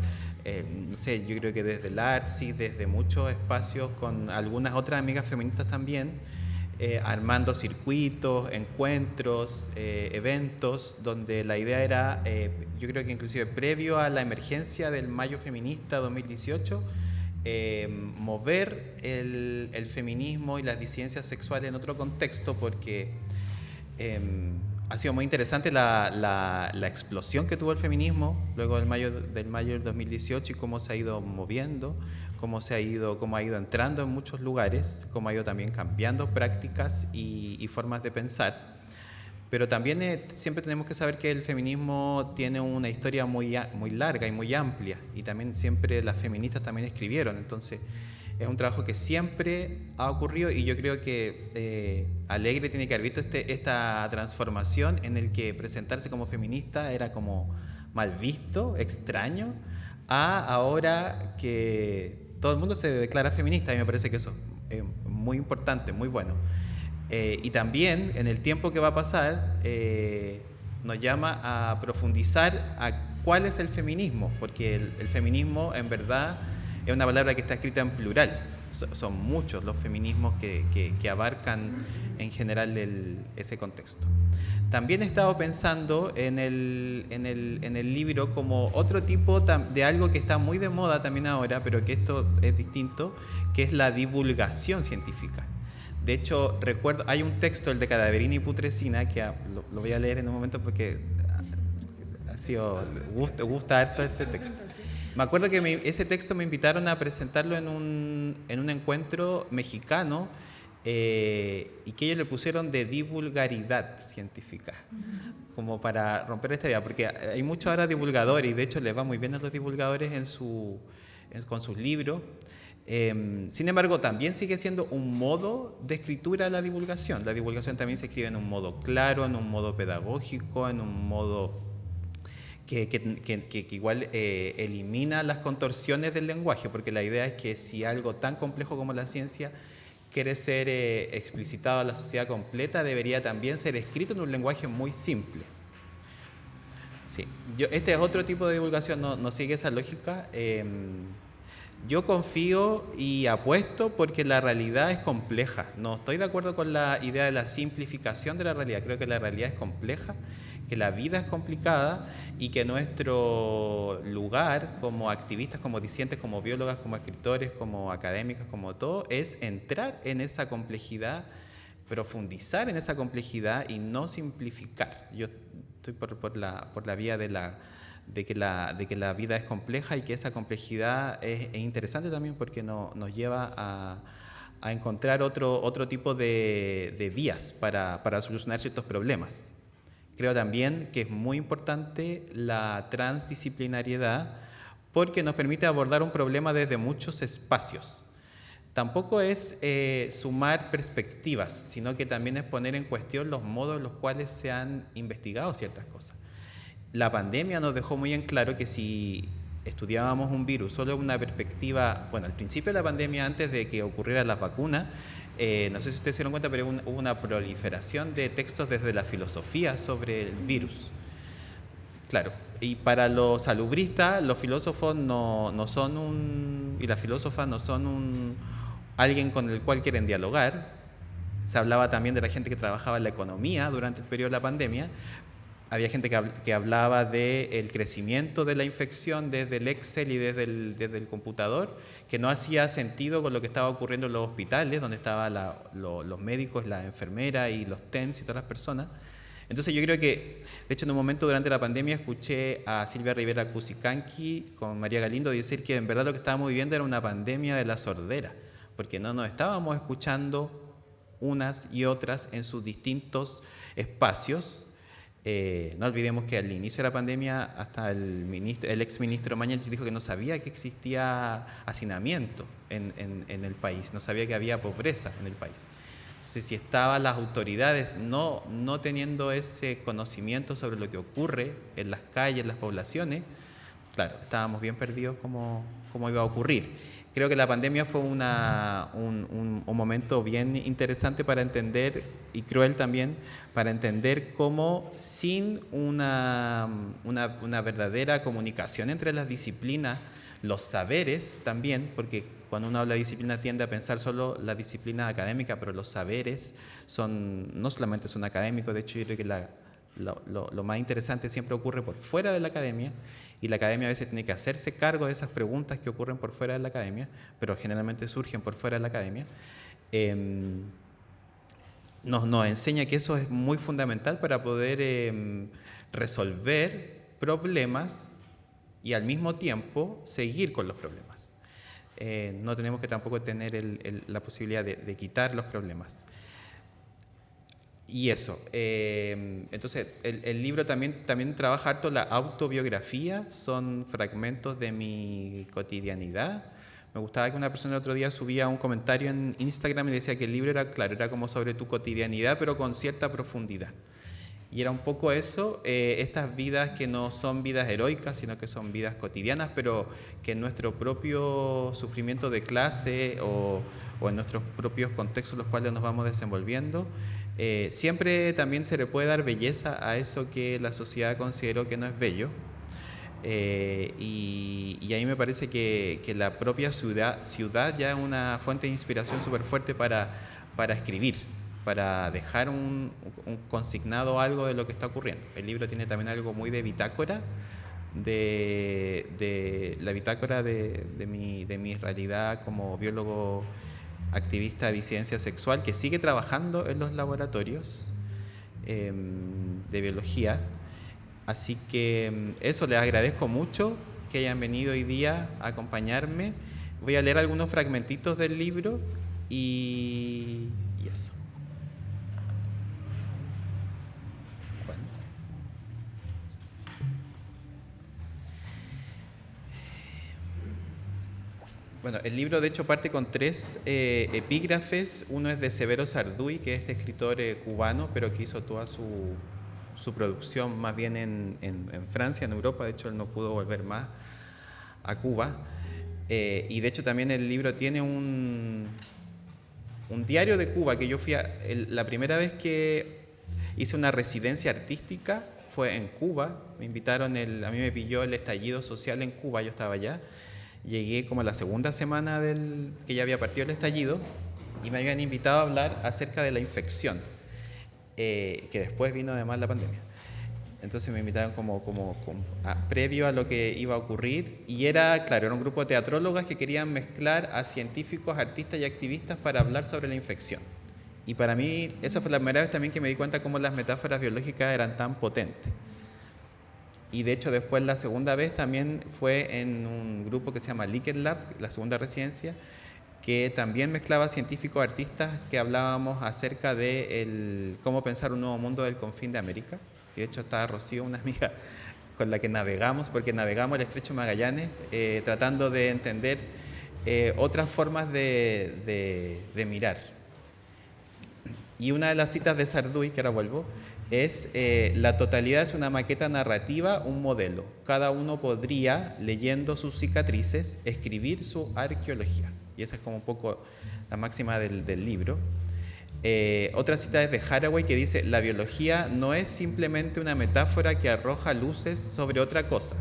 no sé, yo creo que desde el ARSI, desde muchos espacios, con algunas otras amigas feministas también, armando circuitos, encuentros, eventos, donde la idea era, yo creo que inclusive previo a la emergencia del Mayo Feminista 2018, mover el feminismo y las disidencias sexuales en otro contexto, porque ha sido muy interesante la explosión que tuvo el feminismo luego del mayo del 2018 y cómo se ha ido moviendo, cómo ha ido entrando en muchos lugares, cómo ha ido también cambiando prácticas y formas de pensar. Pero también siempre tenemos que saber que el feminismo tiene una historia muy larga y muy amplia, y también siempre las feministas también escribieron. Entonces es un trabajo que siempre ha ocurrido, y yo creo que Alegre tiene que haber visto esta transformación en el que presentarse como feminista era como mal visto, extraño, a ahora que todo el mundo se declara feminista, y me parece que eso es muy importante, muy bueno. Y también en el tiempo que va a pasar nos llama a profundizar a cuál es el feminismo, porque el feminismo en verdad es una palabra que está escrita en plural. Son muchos los feminismos que abarcan en general ese contexto. También he estado pensando en el libro como otro tipo de algo que está muy de moda también ahora, pero que esto es distinto, que es la divulgación científica. De hecho, recuerdo, hay un texto, el de Cadaverina y Putrescina, que lo voy a leer en un momento porque gusta harto ese texto. Me acuerdo que ese texto me invitaron a presentarlo en un encuentro mexicano, y que ellos le pusieron de divulgaridad científica, como para romper esta idea, porque hay muchos ahora divulgadores, y de hecho les va muy bien a los divulgadores con sus libros. Sin embargo, también sigue siendo un modo de escritura la divulgación. La divulgación también se escribe en un modo claro, en un modo pedagógico, en un modo que igual elimina las contorsiones del lenguaje, porque la idea es que si algo tan complejo como la ciencia quiere ser explicitado a la sociedad completa, debería también ser escrito en un lenguaje muy simple. Sí. Este es otro tipo de divulgación, no sigue esa lógica. Yo confío y apuesto porque la realidad es compleja. No estoy de acuerdo con la idea de la simplificación de la realidad. Creo que la realidad es compleja, que la vida es complicada, y que nuestro lugar como activistas, como disidentes, como biólogas, como escritores, como académicas, como todo, es entrar en esa complejidad, profundizar en esa complejidad y no simplificar. Yo estoy por la vía de que la vida es compleja, y que esa complejidad es interesante también porque nos lleva a encontrar otro tipo de vías para solucionar ciertos problemas. Creo también que es muy importante la transdisciplinariedad, porque nos permite abordar un problema desde muchos espacios. Tampoco es sumar perspectivas, sino que también es poner en cuestión los modos en los cuales se han investigado ciertas cosas. La pandemia nos dejó muy en claro que si estudiábamos un virus solo una perspectiva, bueno, al principio de la pandemia, antes de que ocurrieran las vacunas, no sé si ustedes se dieron cuenta, pero hubo una proliferación de textos desde la filosofía sobre el virus. Claro, Y para los salubristas, los filósofos no son y las filósofas no son alguien con el cual quieren dialogar. Se hablaba también de la gente que trabajaba en la economía durante el periodo de la pandemia. Había gente que hablaba del crecimiento de la infección desde el Excel y desde el computador, que no hacía sentido con lo que estaba ocurriendo en los hospitales, donde estaban los médicos, las enfermeras y los TENS y todas las personas. Entonces yo creo que, de hecho, en un momento durante la pandemia escuché a Silvia Rivera Cusicanqui con María Galindo decir que en verdad lo que estábamos viviendo era una pandemia de la sordera, porque no nos estábamos escuchando unas y otras en sus distintos espacios. No olvidemos que al inicio de la pandemia hasta el exministro Mañalich dijo que no sabía que existía hacinamiento en el país, no sabía que había pobreza en el país. Entonces, si estaban las autoridades no teniendo ese conocimiento sobre lo que ocurre en las calles, en las poblaciones, claro, estábamos bien perdidos cómo iba a ocurrir. Creo que la pandemia fue un momento bien interesante para entender, y cruel también, para entender cómo sin una verdadera comunicación entre las disciplinas, los saberes también, porque cuando uno habla de disciplina tiende a pensar solo la disciplina académica, pero los saberes no solamente son académicos. De hecho yo creo que lo más interesante siempre ocurre por fuera de la academia, y la academia a veces tiene que hacerse cargo de esas preguntas que ocurren por fuera de la academia, pero generalmente surgen por fuera de la academia. Nos enseña que eso es muy fundamental para poder resolver problemas y al mismo tiempo seguir con los problemas. No tenemos que tampoco tener la posibilidad de quitar los problemas. Y eso, entonces el libro también trabaja harto la autobiografía, son fragmentos de mi cotidianidad. Me gustaba que una persona el otro día subía un comentario en Instagram y decía que el libro era como sobre tu cotidianidad, pero con cierta profundidad. Y era un poco eso, estas vidas que no son vidas heroicas, sino que son vidas cotidianas, pero que en nuestro propio sufrimiento de clase o en nuestros propios contextos en los cuales nos vamos desenvolviendo, siempre también se le puede dar belleza a eso que la sociedad consideró que no es bello. Y ahí me parece que la propia ciudad ya es una fuente de inspiración súper fuerte para escribir, para dejar un consignado algo de lo que está ocurriendo. El libro tiene también algo muy de bitácora, de la bitácora de mi realidad como biólogo activista de disidencia sexual, que sigue trabajando en los laboratorios de biología. Así que eso, les agradezco mucho que hayan venido hoy día a acompañarme. Voy a leer algunos fragmentitos del libro y eso. Bueno, el libro de hecho parte con 3 epígrafes. Uno es de Severo Sarduy, que es este escritor cubano, pero que hizo toda su producción más bien en Francia, en Europa. De hecho, él no pudo volver más a Cuba. Y de hecho también el libro tiene un diario de Cuba, que yo fui la primera vez que hice una residencia artística fue en Cuba. Me invitaron, a mí me pilló el estallido social en Cuba, yo estaba allá. Llegué como a la segunda semana que ya había partido el estallido, y me habían invitado a hablar acerca de la infección, que después vino además la pandemia. Entonces me invitaron previo a lo que iba a ocurrir, y era un grupo de teatrólogas que querían mezclar a científicos, artistas y activistas para hablar sobre la infección. Y para mí esa fue la primera vez también que me di cuenta cómo las metáforas biológicas eran tan potentes. Y de hecho después la segunda vez también fue en un grupo que se llama Liquid Lab, la segunda residencia, que también mezclaba científicos, artistas, que hablábamos acerca de cómo pensar un nuevo mundo del confín de América. Y de hecho estaba Rocío, una amiga con la que navegamos, porque navegamos el Estrecho de Magallanes, tratando de entender otras formas de mirar. Y una de las citas de Sarduy, que ahora vuelvo, es la totalidad es una maqueta narrativa, un modelo. Cada uno podría, leyendo sus cicatrices, escribir su arqueología. Y esa es como un poco la máxima del libro. Otra cita es de Haraway que dice: la biología no es simplemente una metáfora que arroja luces sobre otra cosa,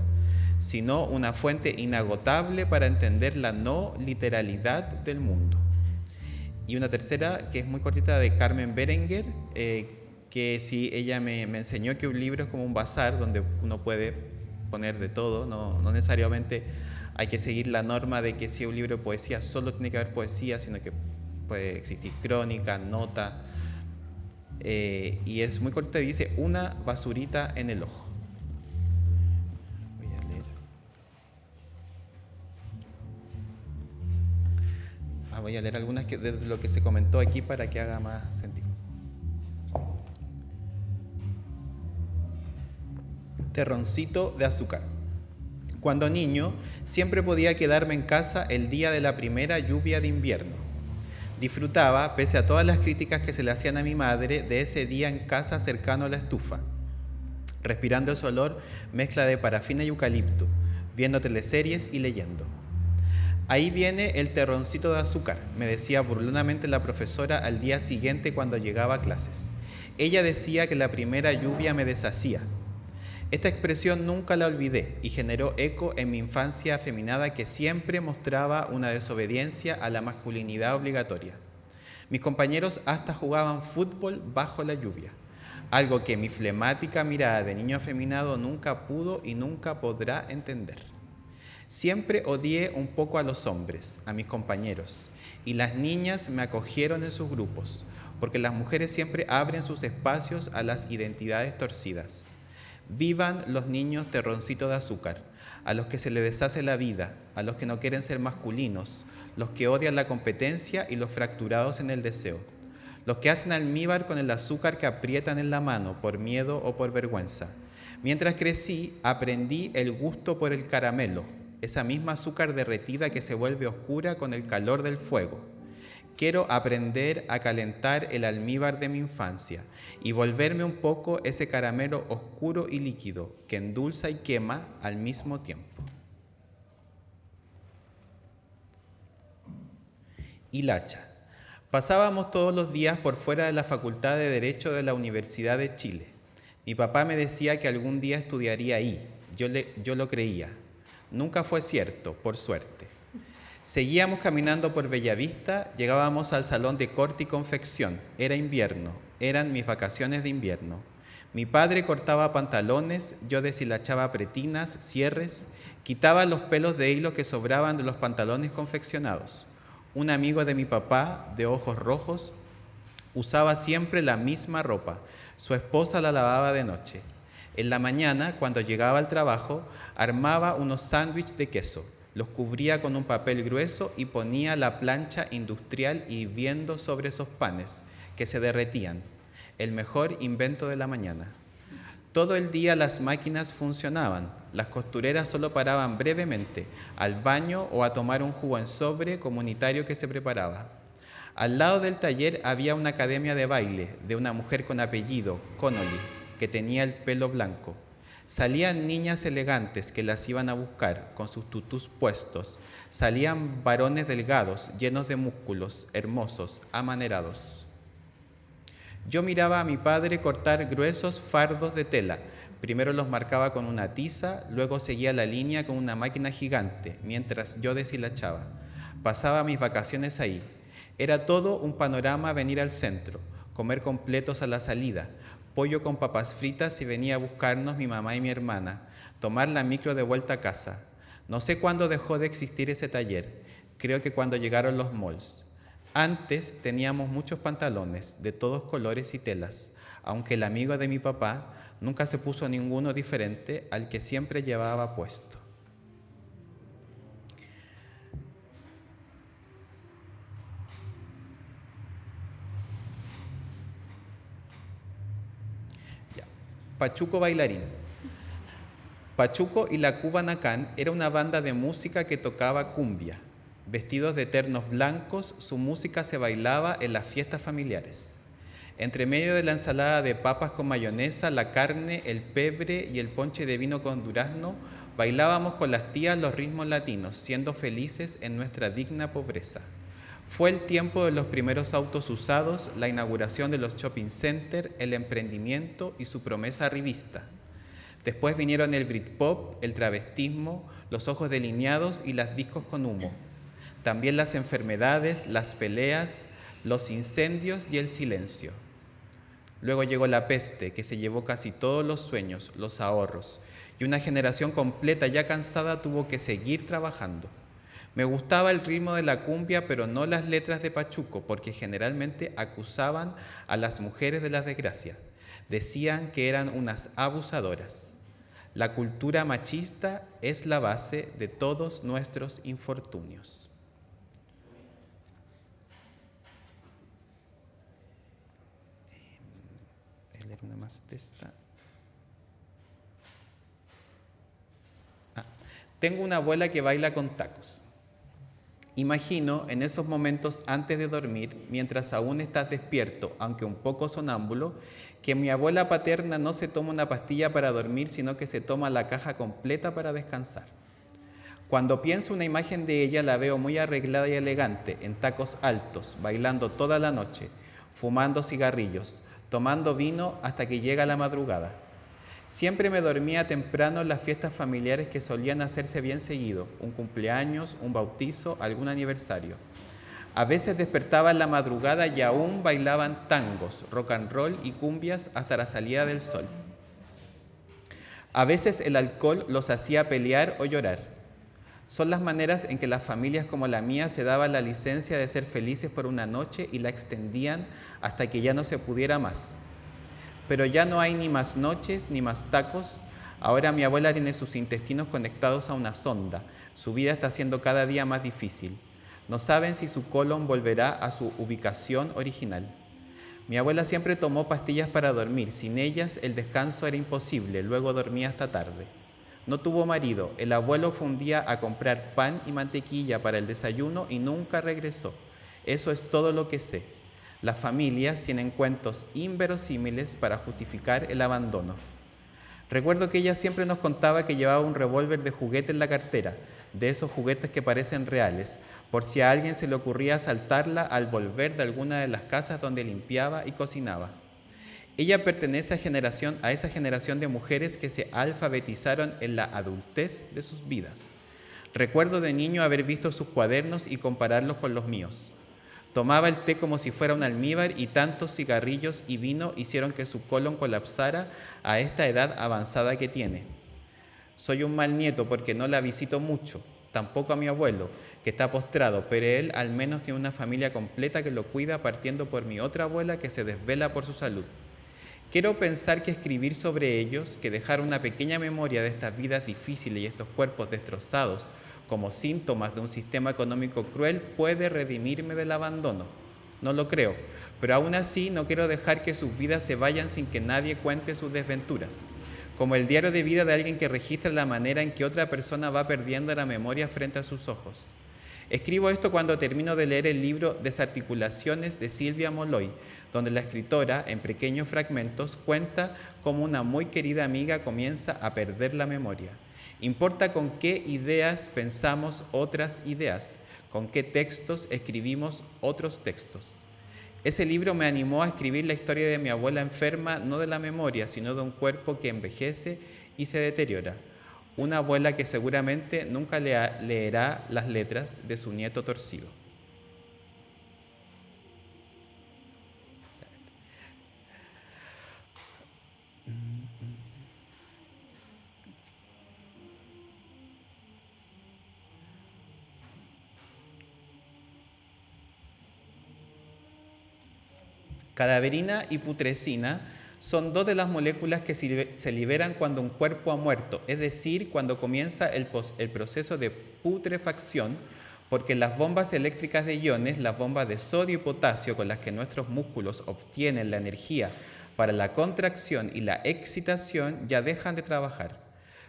sino una fuente inagotable para entender la no literalidad del mundo. Y una tercera, que es muy cortita, de Carmen Berenguer, que sí, ella me enseñó que un libro es como un bazar donde uno puede poner de todo, no necesariamente hay que seguir la norma de que si es un libro de poesía solo tiene que haber poesía, sino que puede existir crónica, nota, y es muy corta y dice: una basurita en el ojo. Voy a leer algunas de lo que se comentó aquí para que haga más sentido. Terroncito de azúcar. Cuando niño, siempre podía quedarme en casa el día de la primera lluvia de invierno. Disfrutaba, pese a todas las críticas que se le hacían a mi madre, de ese día en casa cercano a la estufa, respirando ese olor mezcla de parafina y eucalipto, viendo teleseries y leyendo. Ahí viene el terroncito de azúcar, me decía burlonamente la profesora al día siguiente cuando llegaba a clases. Ella decía que la primera lluvia me deshacía. Esta expresión nunca la olvidé y generó eco en mi infancia afeminada, que siempre mostraba una desobediencia a la masculinidad obligatoria. Mis compañeros hasta jugaban fútbol bajo la lluvia, algo que mi flemática mirada de niño afeminado nunca pudo y nunca podrá entender. Siempre odié un poco a los hombres, a mis compañeros, y las niñas me acogieron en sus grupos, porque las mujeres siempre abren sus espacios a las identidades torcidas. Vivan los niños terroncito de azúcar, a los que se les deshace la vida, a los que no quieren ser masculinos, los que odian la competencia y los fracturados en el deseo, los que hacen almíbar con el azúcar que aprietan en la mano por miedo o por vergüenza. Mientras crecí, aprendí el gusto por el caramelo, esa misma azúcar derretida que se vuelve oscura con el calor del fuego. Quiero aprender a calentar el almíbar de mi infancia y volverme un poco ese caramelo oscuro y líquido que endulza y quema al mismo tiempo. Hilacha. Pasábamos todos los días por fuera de la Facultad de Derecho de la Universidad de Chile. Mi papá me decía que algún día estudiaría ahí. Yo lo creía. Nunca fue cierto, por suerte. Seguíamos caminando por Bellavista, llegábamos al salón de corte y confección. Era invierno, eran mis vacaciones de invierno. Mi padre cortaba pantalones, yo deshilachaba pretinas, cierres, quitaba los pelos de hilo que sobraban de los pantalones confeccionados. Un amigo de mi papá, de ojos rojos, usaba siempre la misma ropa. Su esposa la lavaba de noche. En la mañana, cuando llegaba al trabajo, armaba unos sándwiches de queso, los cubría con un papel grueso y ponía la plancha industrial hirviendo sobre esos panes, que se derretían. El mejor invento de la mañana. Todo el día las máquinas funcionaban, las costureras solo paraban brevemente, al baño o a tomar un jugo en sobre comunitario que se preparaba. Al lado del taller había una academia de baile de una mujer con apellido, Connolly, que tenía el pelo blanco. Salían niñas elegantes que las iban a buscar con sus tutús puestos. Salían varones delgados, llenos de músculos, hermosos, amanerados. Yo miraba a mi padre cortar gruesos fardos de tela. Primero los marcaba con una tiza, luego seguía la línea con una máquina gigante, mientras yo deshilachaba. Pasaba mis vacaciones ahí. Era todo un panorama venir al centro, comer completos a la salida, pollo con papas fritas si venía a buscarnos mi mamá y mi hermana, tomar la micro de vuelta a casa. No sé cuándo dejó de existir ese taller, creo que cuando llegaron los malls. Antes teníamos muchos pantalones de todos colores y telas, aunque el amigo de mi papá nunca se puso ninguno diferente al que siempre llevaba puesto. Pachuco bailarín. Pachuco y la Cubanacán era una banda de música que tocaba cumbia. Vestidos de ternos blancos, su música se bailaba en las fiestas familiares. Entre medio de la ensalada de papas con mayonesa, la carne, el pebre y el ponche de vino con durazno, bailábamos con las tías los ritmos latinos, siendo felices en nuestra digna pobreza. Fue el tiempo de los primeros autos usados, la inauguración de los shopping centers, el emprendimiento y su promesa arribista. Después vinieron el Britpop, el travestismo, los ojos delineados y las discos con humo. También las enfermedades, las peleas, los incendios y el silencio. Luego llegó la peste, que se llevó casi todos los sueños, los ahorros, y una generación completa ya cansada tuvo que seguir trabajando. Me gustaba el ritmo de la cumbia, pero no las letras de Pachuco, porque generalmente acusaban a las mujeres de las desgracias. Decían que eran unas abusadoras. La cultura machista es la base de todos nuestros infortunios. Voy a leer una más de esta. Tengo una abuela que baila con tacos. Imagino en esos momentos antes de dormir, mientras aún estás despierto, aunque un poco sonámbulo, que mi abuela paterna no se toma una pastilla para dormir, sino que se toma la caja completa para descansar. Cuando pienso una imagen de ella, la veo muy arreglada y elegante, en tacos altos, bailando toda la noche, fumando cigarrillos, tomando vino hasta que llega la madrugada. Siempre me dormía temprano en las fiestas familiares que solían hacerse bien seguido, un cumpleaños, un bautizo, algún aniversario. A veces despertaba en la madrugada y aún bailaban tangos, rock and roll y cumbias hasta la salida del sol. A veces el alcohol los hacía pelear o llorar. Son las maneras en que las familias como la mía se daban la licencia de ser felices por una noche y la extendían hasta que ya no se pudiera más. Pero ya no hay ni más noches ni más tacos. Ahora mi abuela tiene sus intestinos conectados a una sonda. Su vida está siendo cada día más difícil. No saben si su colon volverá a su ubicación original. Mi abuela siempre tomó pastillas para dormir. Sin ellas el descanso era imposible. Luego dormía hasta tarde. No tuvo marido. El abuelo fue un día a comprar pan y mantequilla para el desayuno y nunca regresó. Eso es todo lo que sé. Las familias tienen cuentos inverosímiles para justificar el abandono. Recuerdo que ella siempre nos contaba que llevaba un revólver de juguete en la cartera, de esos juguetes que parecen reales, por si a alguien se le ocurría asaltarla al volver de alguna de las casas donde limpiaba y cocinaba. Ella pertenece a esa generación de mujeres que se alfabetizaron en la adultez de sus vidas. Recuerdo de niño haber visto sus cuadernos y compararlos con los míos. Tomaba el té como si fuera un almíbar y tantos cigarrillos y vino hicieron que su colon colapsara a esta edad avanzada que tiene. Soy un mal nieto porque no la visito mucho, tampoco a mi abuelo, que está postrado, pero él al menos tiene una familia completa que lo cuida, partiendo por mi otra abuela que se desvela por su salud. Quiero pensar que escribir sobre ellos, que dejar una pequeña memoria de estas vidas difíciles y estos cuerpos destrozados, como síntomas de un sistema económico cruel, puede redimirme del abandono. No lo creo, pero aún así no quiero dejar que sus vidas se vayan sin que nadie cuente sus desventuras, como el diario de vida de alguien que registra la manera en que otra persona va perdiendo la memoria frente a sus ojos. Escribo esto cuando termino de leer el libro Desarticulaciones de Silvia Molloy, donde la escritora, en pequeños fragmentos, cuenta cómo una muy querida amiga comienza a perder la memoria. Importa con qué ideas pensamos otras ideas, con qué textos escribimos otros textos. Ese libro me animó a escribir la historia de mi abuela enferma, no de la memoria, sino de un cuerpo que envejece y se deteriora. Una abuela que seguramente nunca leerá las letras de su nieto torcido. Cadaverina y putrescina son dos de las moléculas que se liberan cuando un cuerpo ha muerto, es decir, cuando comienza el proceso de putrefacción, porque las bombas eléctricas de iones, las bombas de sodio y potasio con las que nuestros músculos obtienen la energía para la contracción y la excitación, ya dejan de trabajar.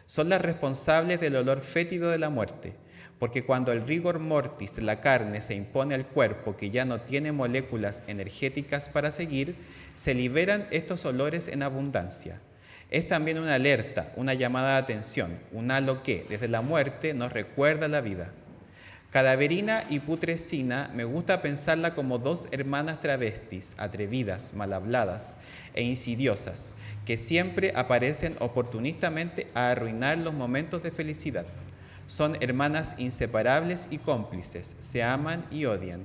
Son las responsables del olor fétido de la muerte, porque cuando el rigor mortis de la carne se impone al cuerpo que ya no tiene moléculas energéticas para seguir, se liberan estos olores en abundancia. Es también una alerta, una llamada de atención, un halo que, desde la muerte, nos recuerda la vida. Cadaverina y Putrescina me gusta pensarla como dos hermanas travestis, atrevidas, mal habladas e insidiosas, que siempre aparecen oportunistamente a arruinar los momentos de felicidad. Son hermanas inseparables y cómplices, se aman y odian.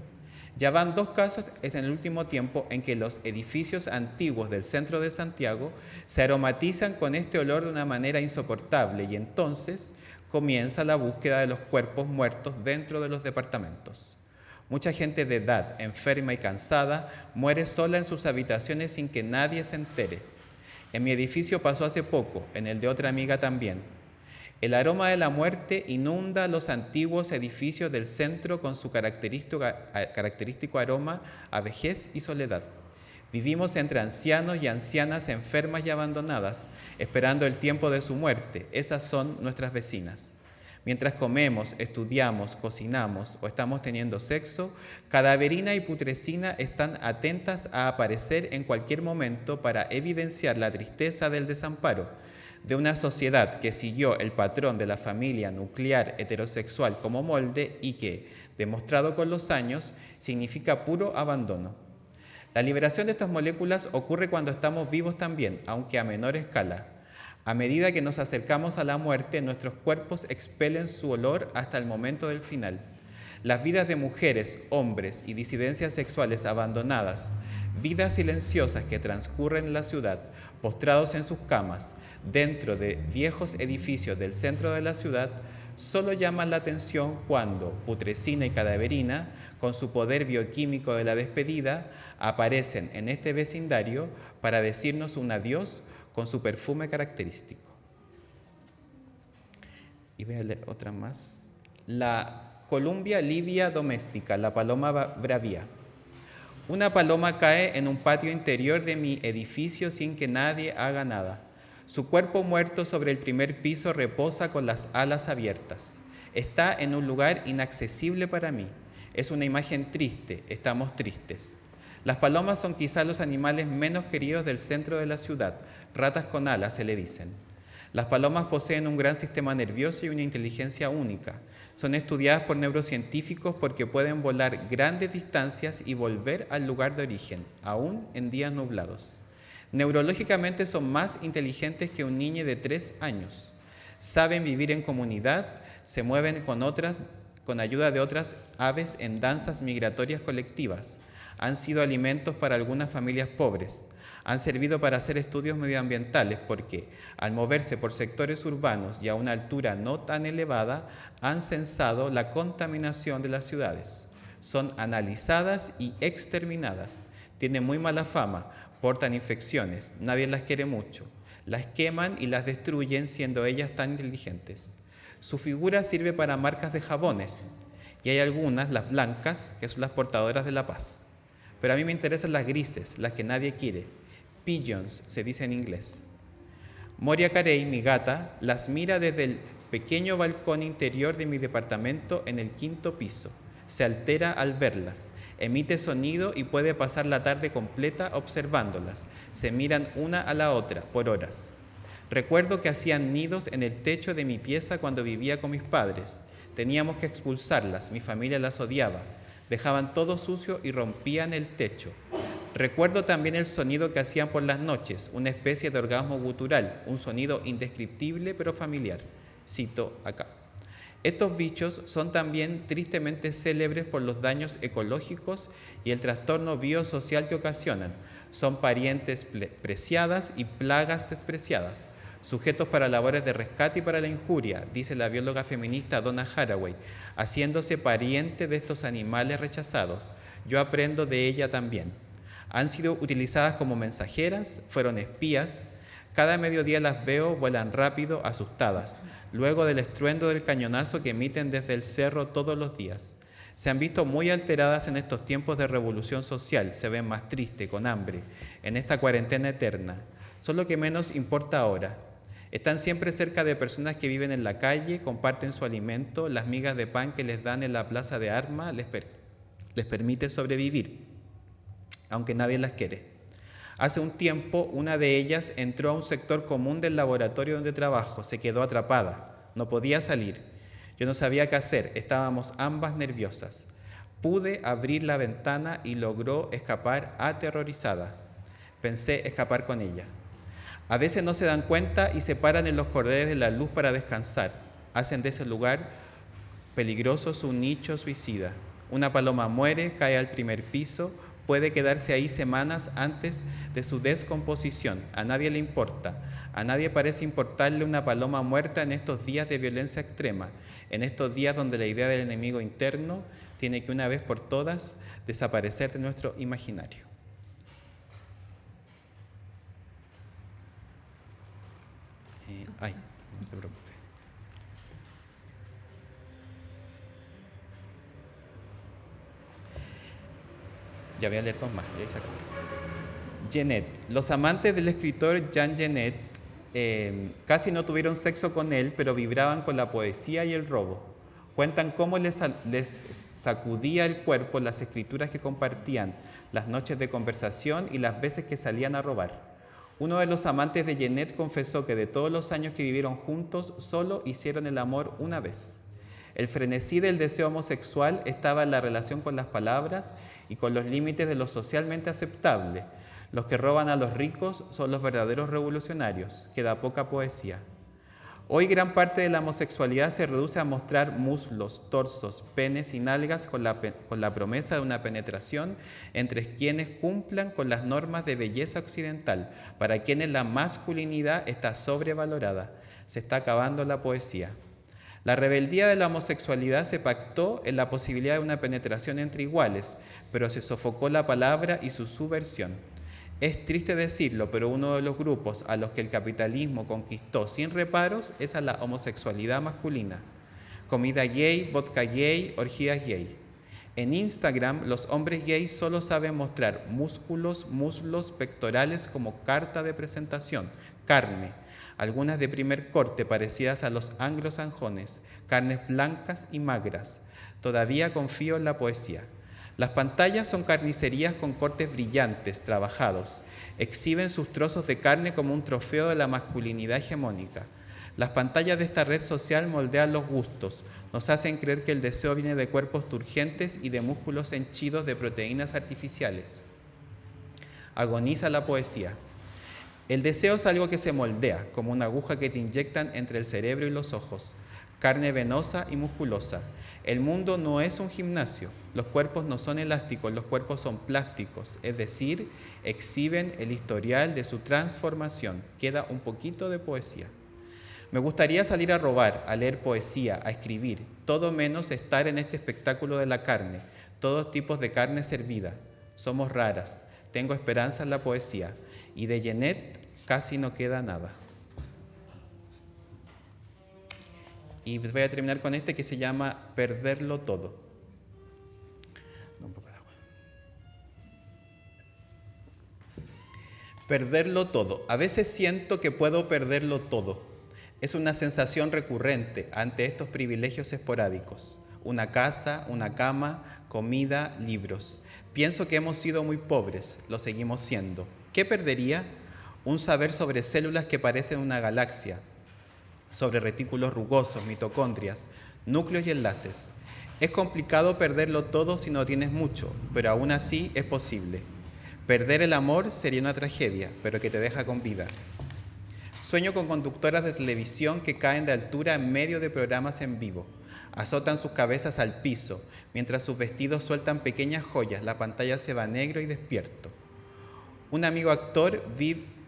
Ya van 2 casos en el último tiempo en que los edificios antiguos del centro de Santiago se aromatizan con este olor de una manera insoportable y entonces comienza la búsqueda de los cuerpos muertos dentro de los departamentos. Mucha gente de edad, enferma y cansada, muere sola en sus habitaciones sin que nadie se entere. En mi edificio pasó hace poco, en el de otra amiga también. El aroma de la muerte inunda los antiguos edificios del centro con su característico aroma a vejez y soledad. Vivimos entre ancianos y ancianas enfermas y abandonadas, esperando el tiempo de su muerte. Esas son nuestras vecinas. Mientras comemos, estudiamos, cocinamos o estamos teniendo sexo, Cadaverina y Putrescina están atentas a aparecer en cualquier momento para evidenciar la tristeza del desamparo de una sociedad que siguió el patrón de la familia nuclear heterosexual como molde y que, demostrado con los años, significa puro abandono. La liberación de estas moléculas ocurre cuando estamos vivos también, aunque a menor escala. A medida que nos acercamos a la muerte, nuestros cuerpos expelen su olor hasta el momento del final. Las vidas de mujeres, hombres y disidencias sexuales abandonadas, vidas silenciosas que transcurren en la ciudad, postrados en sus camas, dentro de viejos edificios del centro de la ciudad, solo llaman la atención cuando Putrescina y Cadaverina, con su poder bioquímico de la despedida, aparecen en este vecindario para decirnos un adiós con su perfume característico. Y voy a leer otra más. La Columbia livia doméstica, la paloma bravía. Una paloma cae en un patio interior de mi edificio sin que nadie haga nada. Su cuerpo muerto sobre el primer piso reposa con las alas abiertas. Está en un lugar inaccesible para mí. Es una imagen triste, estamos tristes. Las palomas son quizás los animales menos queridos del centro de la ciudad. Ratas con alas se le dicen. Las palomas poseen un gran sistema nervioso y una inteligencia única. Son estudiadas por neurocientíficos porque pueden volar grandes distancias y volver al lugar de origen, aún en días nublados. Neurológicamente son más inteligentes que un niño de 3 años. Saben vivir en comunidad, se mueven con ayuda de otras aves en danzas migratorias colectivas. Han sido alimentos para algunas familias pobres. Han servido para hacer estudios medioambientales porque, al moverse por sectores urbanos y a una altura no tan elevada, han censado la contaminación de las ciudades. Son analizadas y exterminadas. Tienen muy mala fama, portan infecciones, nadie las quiere mucho. Las queman y las destruyen siendo ellas tan inteligentes. Su figura sirve para marcas de jabones y hay algunas, las blancas, que son las portadoras de la paz. Pero a mí me interesan las grises, las que nadie quiere. Pigeons, se dice en inglés. Moria Carey, mi gata, las mira desde el pequeño balcón interior de mi departamento en el 5º piso. Se altera al verlas, emite sonido y puede pasar la tarde completa observándolas. Se miran una a la otra por horas. Recuerdo que hacían nidos en el techo de mi pieza cuando vivía con mis padres. Teníamos que expulsarlas, mi familia las odiaba. Dejaban todo sucio y rompían el techo. Recuerdo también el sonido que hacían por las noches, una especie de orgasmo gutural, un sonido indescriptible pero familiar. Cito acá. Estos bichos son también tristemente célebres por los daños ecológicos y el trastorno biosocial que ocasionan. Son parientes preciadas y plagas despreciadas, sujetos para labores de rescate y para la injuria, dice la bióloga feminista Donna Haraway, haciéndose pariente de estos animales rechazados. Yo aprendo de ella también. Han sido utilizadas como mensajeras, fueron espías. Cada mediodía las veo, vuelan rápido, asustadas, luego del estruendo del cañonazo que emiten desde el cerro todos los días. Se han visto muy alteradas en estos tiempos de revolución social, se ven más tristes, con hambre, en esta cuarentena eterna. Solo que menos importa ahora. Están siempre cerca de personas que viven en la calle, comparten su alimento, las migas de pan que les dan en la plaza de armas les permite sobrevivir, aunque nadie las quiere. Hace un tiempo, una de ellas entró a un sector común del laboratorio donde trabajo, se quedó atrapada, no podía salir. Yo no sabía qué hacer, estábamos ambas nerviosas. Pude abrir la ventana y logró escapar aterrorizada. Pensé escapar con ella. A veces no se dan cuenta y se paran en los cordeles de la luz para descansar. Hacen de ese lugar peligroso su nicho suicida. Una paloma muere, cae al primer piso, puede quedarse ahí semanas antes de su descomposición. A nadie le importa. A nadie parece importarle una paloma muerta en estos días de violencia extrema, en estos días donde la idea del enemigo interno tiene que una vez por todas desaparecer de nuestro imaginario. No te preocupes. Ya voy a leer dos más. Genet. Los amantes del escritor Jean Genet casi no tuvieron sexo con él, pero vibraban con la poesía y el robo. Cuentan cómo les sacudía el cuerpo las escrituras que compartían, las noches de conversación y las veces que salían a robar. Uno de los amantes de Genet confesó que de todos los años que vivieron juntos, solo hicieron el amor una vez. El frenesí del deseo homosexual estaba en la relación con las palabras y con los límites de lo socialmente aceptable. Los que roban a los ricos son los verdaderos revolucionarios. Queda poca poesía. Hoy gran parte de la homosexualidad se reduce a mostrar muslos, torsos, penes y nalgas con la promesa de una penetración entre quienes cumplan con las normas de belleza occidental, para quienes la masculinidad está sobrevalorada. Se está acabando la poesía. La rebeldía de la homosexualidad se pactó en la posibilidad de una penetración entre iguales, pero se sofocó la palabra y su subversión. Es triste decirlo, pero uno de los grupos a los que el capitalismo conquistó sin reparos es a la homosexualidad masculina. Comida gay, vodka gay, orgías gay. En Instagram, los hombres gays solo saben mostrar músculos, muslos, pectorales como carta de presentación, carne, algunas de primer corte parecidas a los anglosajones, carnes blancas y magras. Todavía confío en la poesía. Las pantallas son carnicerías con cortes brillantes, trabajados. Exhiben sus trozos de carne como un trofeo de la masculinidad hegemónica. Las pantallas de esta red social moldean los gustos. Nos hacen creer que el deseo viene de cuerpos turgentes y de músculos henchidos de proteínas artificiales. Agoniza la poesía. El deseo es algo que se moldea, como una aguja que te inyectan entre el cerebro y los ojos. Carne venosa y musculosa. El mundo no es un gimnasio. Los cuerpos no son elásticos, los cuerpos son plásticos, es decir, exhiben el historial de su transformación. Queda un poquito de poesía. Me gustaría salir a robar, a leer poesía, a escribir, todo menos estar en este espectáculo de la carne, todos tipos de carne servida. Somos raras. Tengo esperanza en la poesía. Y de Genet casi no queda nada. Y voy a terminar con este que se llama Perderlo todo. Un poco de agua. Perderlo todo. A veces siento que puedo perderlo todo. Es una sensación recurrente ante estos privilegios esporádicos. Una casa, una cama, comida, libros. Pienso que hemos sido muy pobres, lo seguimos siendo. ¿Qué perdería? Un saber sobre células que parecen una galaxia, sobre retículos rugosos, mitocondrias, núcleos y enlaces. Es complicado perderlo todo si no tienes mucho, pero aún así es posible. Perder el amor sería una tragedia, pero que te deja con vida. Sueño con conductoras de televisión que caen de altura en medio de programas en vivo. Azotan sus cabezas al piso, mientras sus vestidos sueltan pequeñas joyas, la pantalla se va negro y despierto. Un amigo actor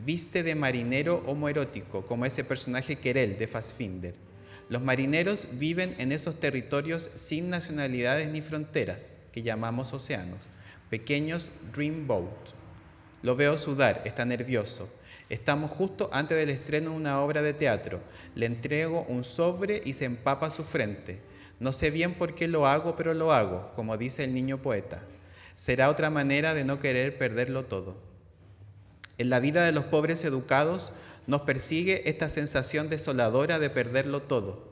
viste de marinero homoerótico, como ese personaje Querel de Fassbinder. Los marineros viven en esos territorios sin nacionalidades ni fronteras, que llamamos océanos, pequeños dreamboat. Lo veo sudar, está nervioso. Estamos justo antes del estreno de una obra de teatro. Le entrego un sobre y se empapa su frente. No sé bien por qué lo hago, pero lo hago, como dice el niño poeta. Será otra manera de no querer perderlo todo. En la vida de los pobres educados nos persigue esta sensación desoladora de perderlo todo.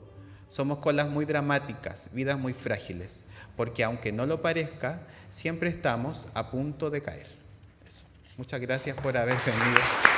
Somos colas muy dramáticas, vidas muy frágiles, porque aunque no lo parezca, siempre estamos a punto de caer. Eso. Muchas gracias por haber venido.